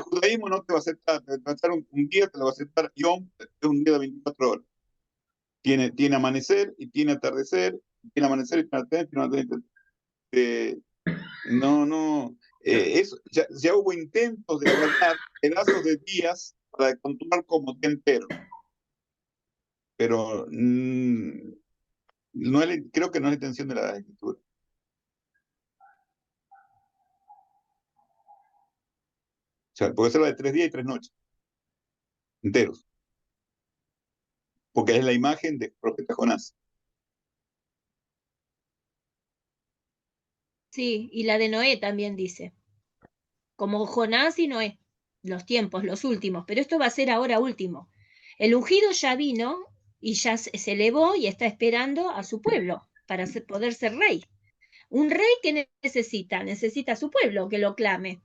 judaísmo no te va a aceptar, te va a aceptar un día, te lo va a aceptar Yom, es un día de 24 horas. Tiene amanecer y tiene atardecer, tiene amanecer y tiene atardecer. Ya hubo intentos de agarrar pedazos de días para continuar como día entero. Pero creo que no es la intención de la escritura. O sea, puede ser la de 3 días y 3 noches. Enteros. Porque es la imagen del profeta Jonás. Sí, y la de Noé también dice. Como Jonás y Noé. Los tiempos, los últimos. Pero esto va a ser ahora último. El ungido ya vino y ya se elevó y está esperando a su pueblo para poder ser rey. Un rey que necesita a su pueblo que lo clame.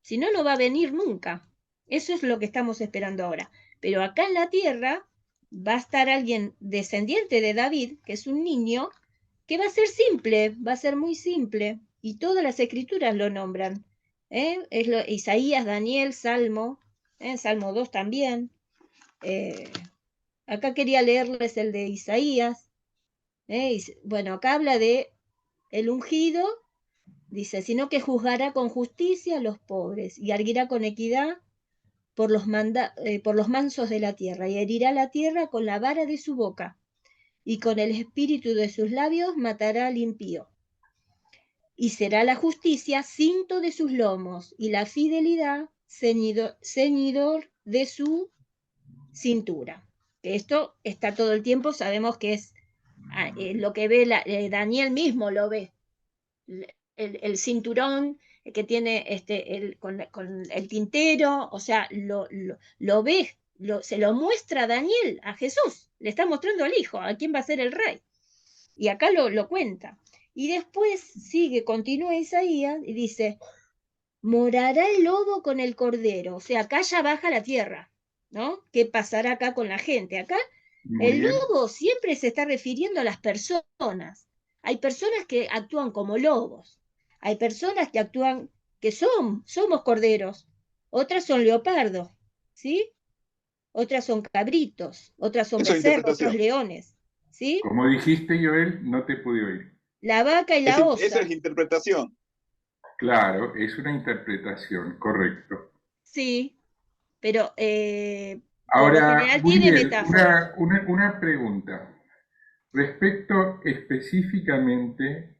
Si no, no va a venir nunca. Eso es lo que estamos esperando ahora. Pero acá en la tierra va a estar alguien descendiente de David, que es un niño, que va a ser simple, va a ser muy simple. Y todas las escrituras lo nombran. Isaías, Daniel, Salmo, Salmo 2 también. Acá quería leerles el de Isaías. Bueno, acá habla de el ungido. Dice, sino que juzgará con justicia a los pobres y arguirá con equidad por los mansos de la tierra y herirá la tierra con la vara de su boca y con el espíritu de sus labios matará al impío. Y será la justicia cinto de sus lomos y la fidelidad ceñidor de su cintura. Esto está todo el tiempo, sabemos que es lo que ve Daniel mismo lo ve. El cinturón que tiene con el tintero, o sea, lo ve, se lo muestra Daniel a Jesús, le está mostrando al hijo, a quién va a ser el rey. Y acá lo cuenta. Y después continúa Isaías y dice, morará el lobo con el cordero. O sea, acá ya baja la tierra, ¿no? ¿Qué pasará acá con la gente? Acá Muy el bien. lobo siempre se está refiriendo a las personas. Hay personas que actúan como lobos. Hay personas que actúan, somos corderos. Otras son leopardos, ¿sí? Otras son cabritos, otras son Eso es becerros, otros interpretación. leones, ¿sí? Como dijiste, Joel, no te pude oír. La vaca y la Eso osa, es interpretación. Claro, es una interpretación, correcto. sí, pero por lo Ahora, general tiene Muriel, metáforas. una pregunta. Respecto específicamente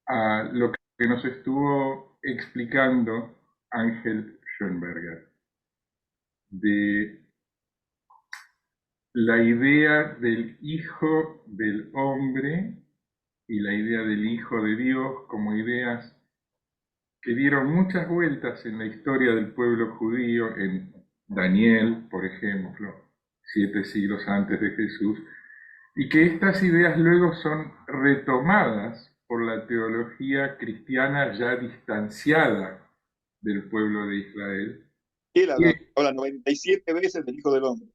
a lo que nos estuvo explicando Ángel Schoenberger, de la idea del Hijo del Hombre y la idea del Hijo de Dios como ideas que dieron muchas vueltas en la historia del pueblo judío, en Daniel, por ejemplo, 7 siglos antes de Jesús, y que estas ideas luego son retomadas por la teología cristiana ya distanciada del pueblo de Israel. Él Y, habla 97 veces del Hijo del Hombre.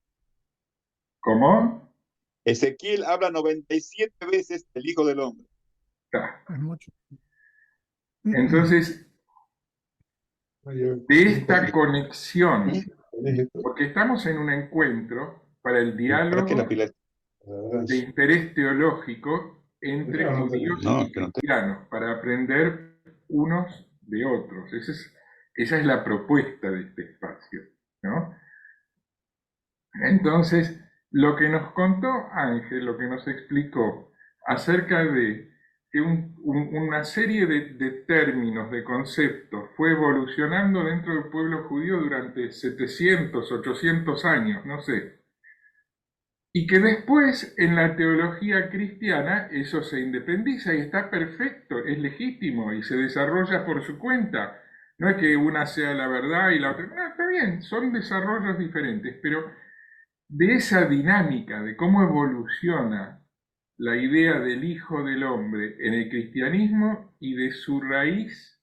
¿cómo? Ezequiel habla 97 veces del Hijo del Hombre. Es mucho. Entonces, de esta conexión, porque estamos en un encuentro para el ¿Para qué la diálogo pila? de interés teológico entre judíos No, y que no te... cristianos, para aprender unos de otros. Esa es la propuesta de este espacio, ¿no? Entonces, lo que nos contó Ángel, lo que nos explicó acerca de que una serie de términos, de conceptos, fue evolucionando dentro del pueblo judío durante 700, 800 años, no sé, y que después en la teología cristiana eso se independiza y está perfecto, es legítimo y se desarrolla por su cuenta. No es que una sea la verdad y la otra, no, está bien, son desarrollos diferentes, pero de esa dinámica, de cómo evoluciona la idea del Hijo del Hombre en el cristianismo y de su raíz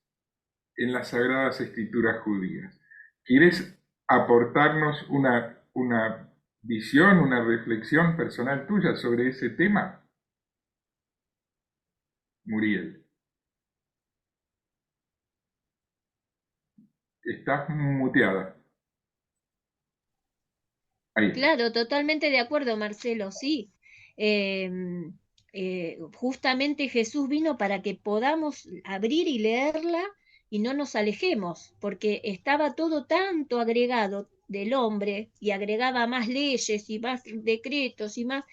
en las Sagradas Escrituras judías. ¿Quieres aportarnos una visión, una reflexión personal tuya sobre ese tema? Muriel, estás muteada. Ahí. Claro, totalmente de acuerdo, Marcelo, sí. Justamente Jesús vino para que podamos abrir y leerla y no nos alejemos, porque estaba todo tanto agregado del hombre y agregaba más leyes y más decretos y más,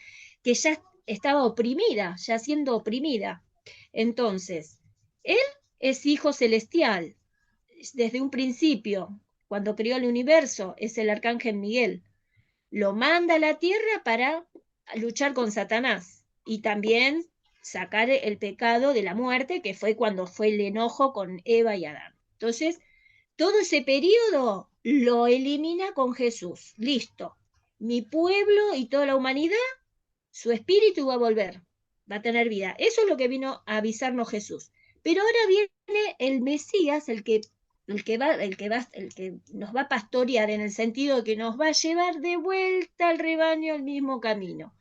que ya estaba oprimida, ya siendo oprimida. Entonces, Él es Hijo Celestial desde un principio, cuando creó el universo, es el Arcángel Miguel, lo manda a la tierra para luchar con Satanás y también sacar el pecado de la muerte, que fue cuando fue el enojo con Eva y Adán. Entonces, todo ese periodo lo elimina con Jesús. Listo. Mi pueblo y toda la humanidad, su espíritu va a volver, va a tener vida. Eso es lo que vino a avisarnos Jesús. Pero ahora viene el Mesías, el que nos va a pastorear en el sentido de que nos va a llevar de vuelta al rebaño al mismo camino.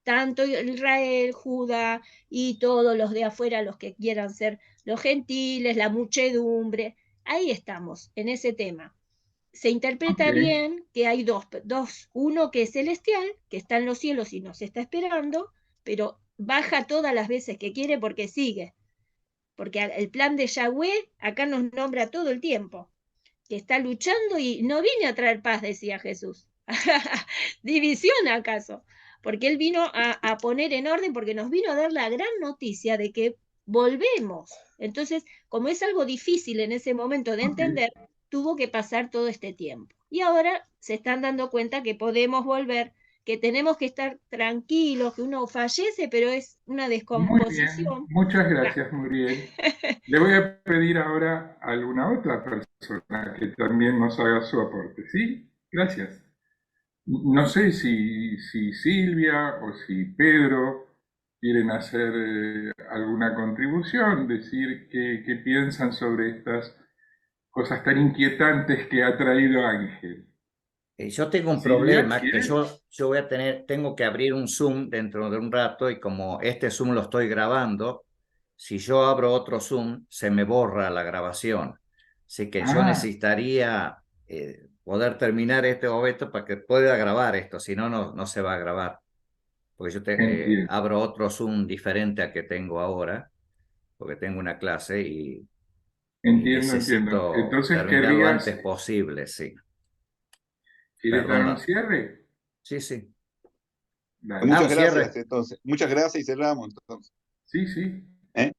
Tanto Israel, Judá y todos los de afuera, los que quieran ser los gentiles, la muchedumbre. Ahí estamos, en ese tema. Se interpreta Okay. bien que hay dos, uno que es celestial, que está en los cielos y nos está esperando, pero baja todas las veces que quiere porque sigue. Porque el plan de Yahweh acá nos nombra todo el tiempo, que está luchando y no viene a traer paz, decía Jesús. ¿División acaso? Porque Él vino a poner en orden, porque nos vino a dar la gran noticia de que volvemos. Entonces, como es algo difícil en ese momento de entender, tuvo que pasar todo este tiempo. Y ahora se están dando cuenta que podemos volver, que tenemos que estar tranquilos, que uno fallece, pero es una Muy bien, descomposición. muchas gracias, Muriel. Le voy a pedir ahora a alguna otra persona que también nos haga su aporte, ¿sí? Gracias. No sé si Silvia o si Pedro quieren hacer alguna contribución, decir qué piensan sobre estas cosas tan inquietantes que ha traído Ángel. Yo tengo un Silvia, problema que ¿quieres? yo tengo que abrir un Zoom dentro de un rato y como este Zoom lo estoy grabando, si yo abro otro Zoom se me borra la grabación. Así que yo Ah, necesitaría poder terminar este momento para que pueda grabar esto, si no, no se va a grabar. Porque yo entiendo, abro otro Zoom diferente al que tengo ahora, porque tengo una clase y entiendo. necesito Entonces, terminar lo antes posible, sí. ¿quieres dar un Perdona. cierre? Sí, sí. Dale. Muchas Un gracias, cierre. entonces. Muchas gracias y cerramos, entonces. Sí, sí. ¿Eh?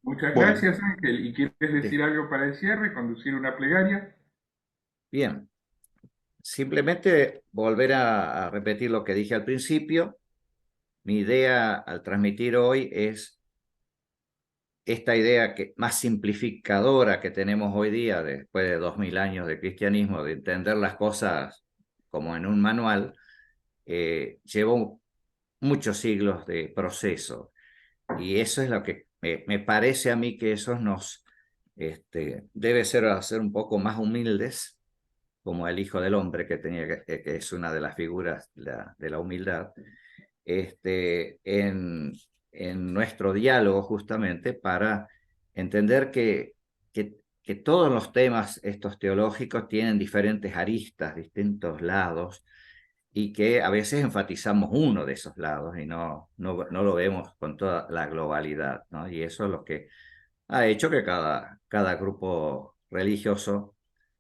Muchas Bueno, gracias, Ángel. ¿Y quieres Sí. decir algo para el cierre? ¿Conducir una plegaria? Bien. Simplemente volver a repetir lo que dije al principio. Mi idea al transmitir hoy es esta idea más simplificadora que tenemos hoy día, después de 2000 años de cristianismo, de entender las cosas como en un manual, llevó muchos siglos de proceso. Y eso es lo que me parece a mí que eso debe hacer un poco más humildes, como el Hijo del Hombre, que es una de las figuras de la humildad, en nuestro diálogo justamente para entender que todos los temas estos teológicos tienen diferentes aristas, distintos lados, y que a veces enfatizamos uno de esos lados y no lo vemos con toda la globalidad, ¿no? Y eso es lo que ha hecho que cada grupo religioso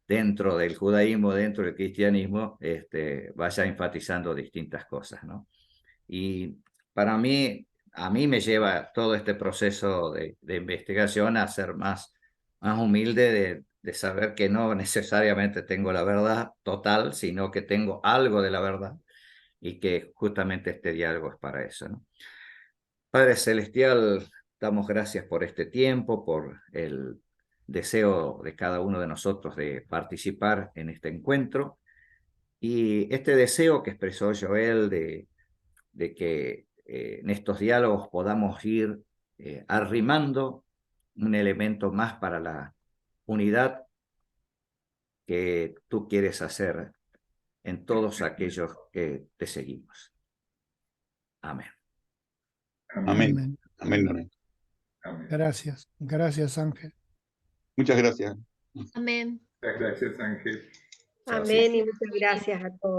dentro del judaísmo, dentro del cristianismo, vaya enfatizando distintas cosas, ¿no? Y para mí, a mí me lleva todo este proceso de investigación a ser más humilde de saber que no necesariamente tengo la verdad total, sino que tengo algo de la verdad y que justamente este diálogo es para eso, ¿no? Padre Celestial, damos gracias por este tiempo, por el deseo de cada uno de nosotros de participar en este encuentro y este deseo que expresó Joel de que en estos diálogos podamos ir arrimando un elemento más para la unidad que tú quieres hacer en todos aquellos que te seguimos. Amén. Amén. amén. Amén, amén. Amén. Gracias. Gracias, Ángel. Muchas gracias. Amén. Muchas gracias, Ángel. Chao, Amén sí. y muchas gracias a todos.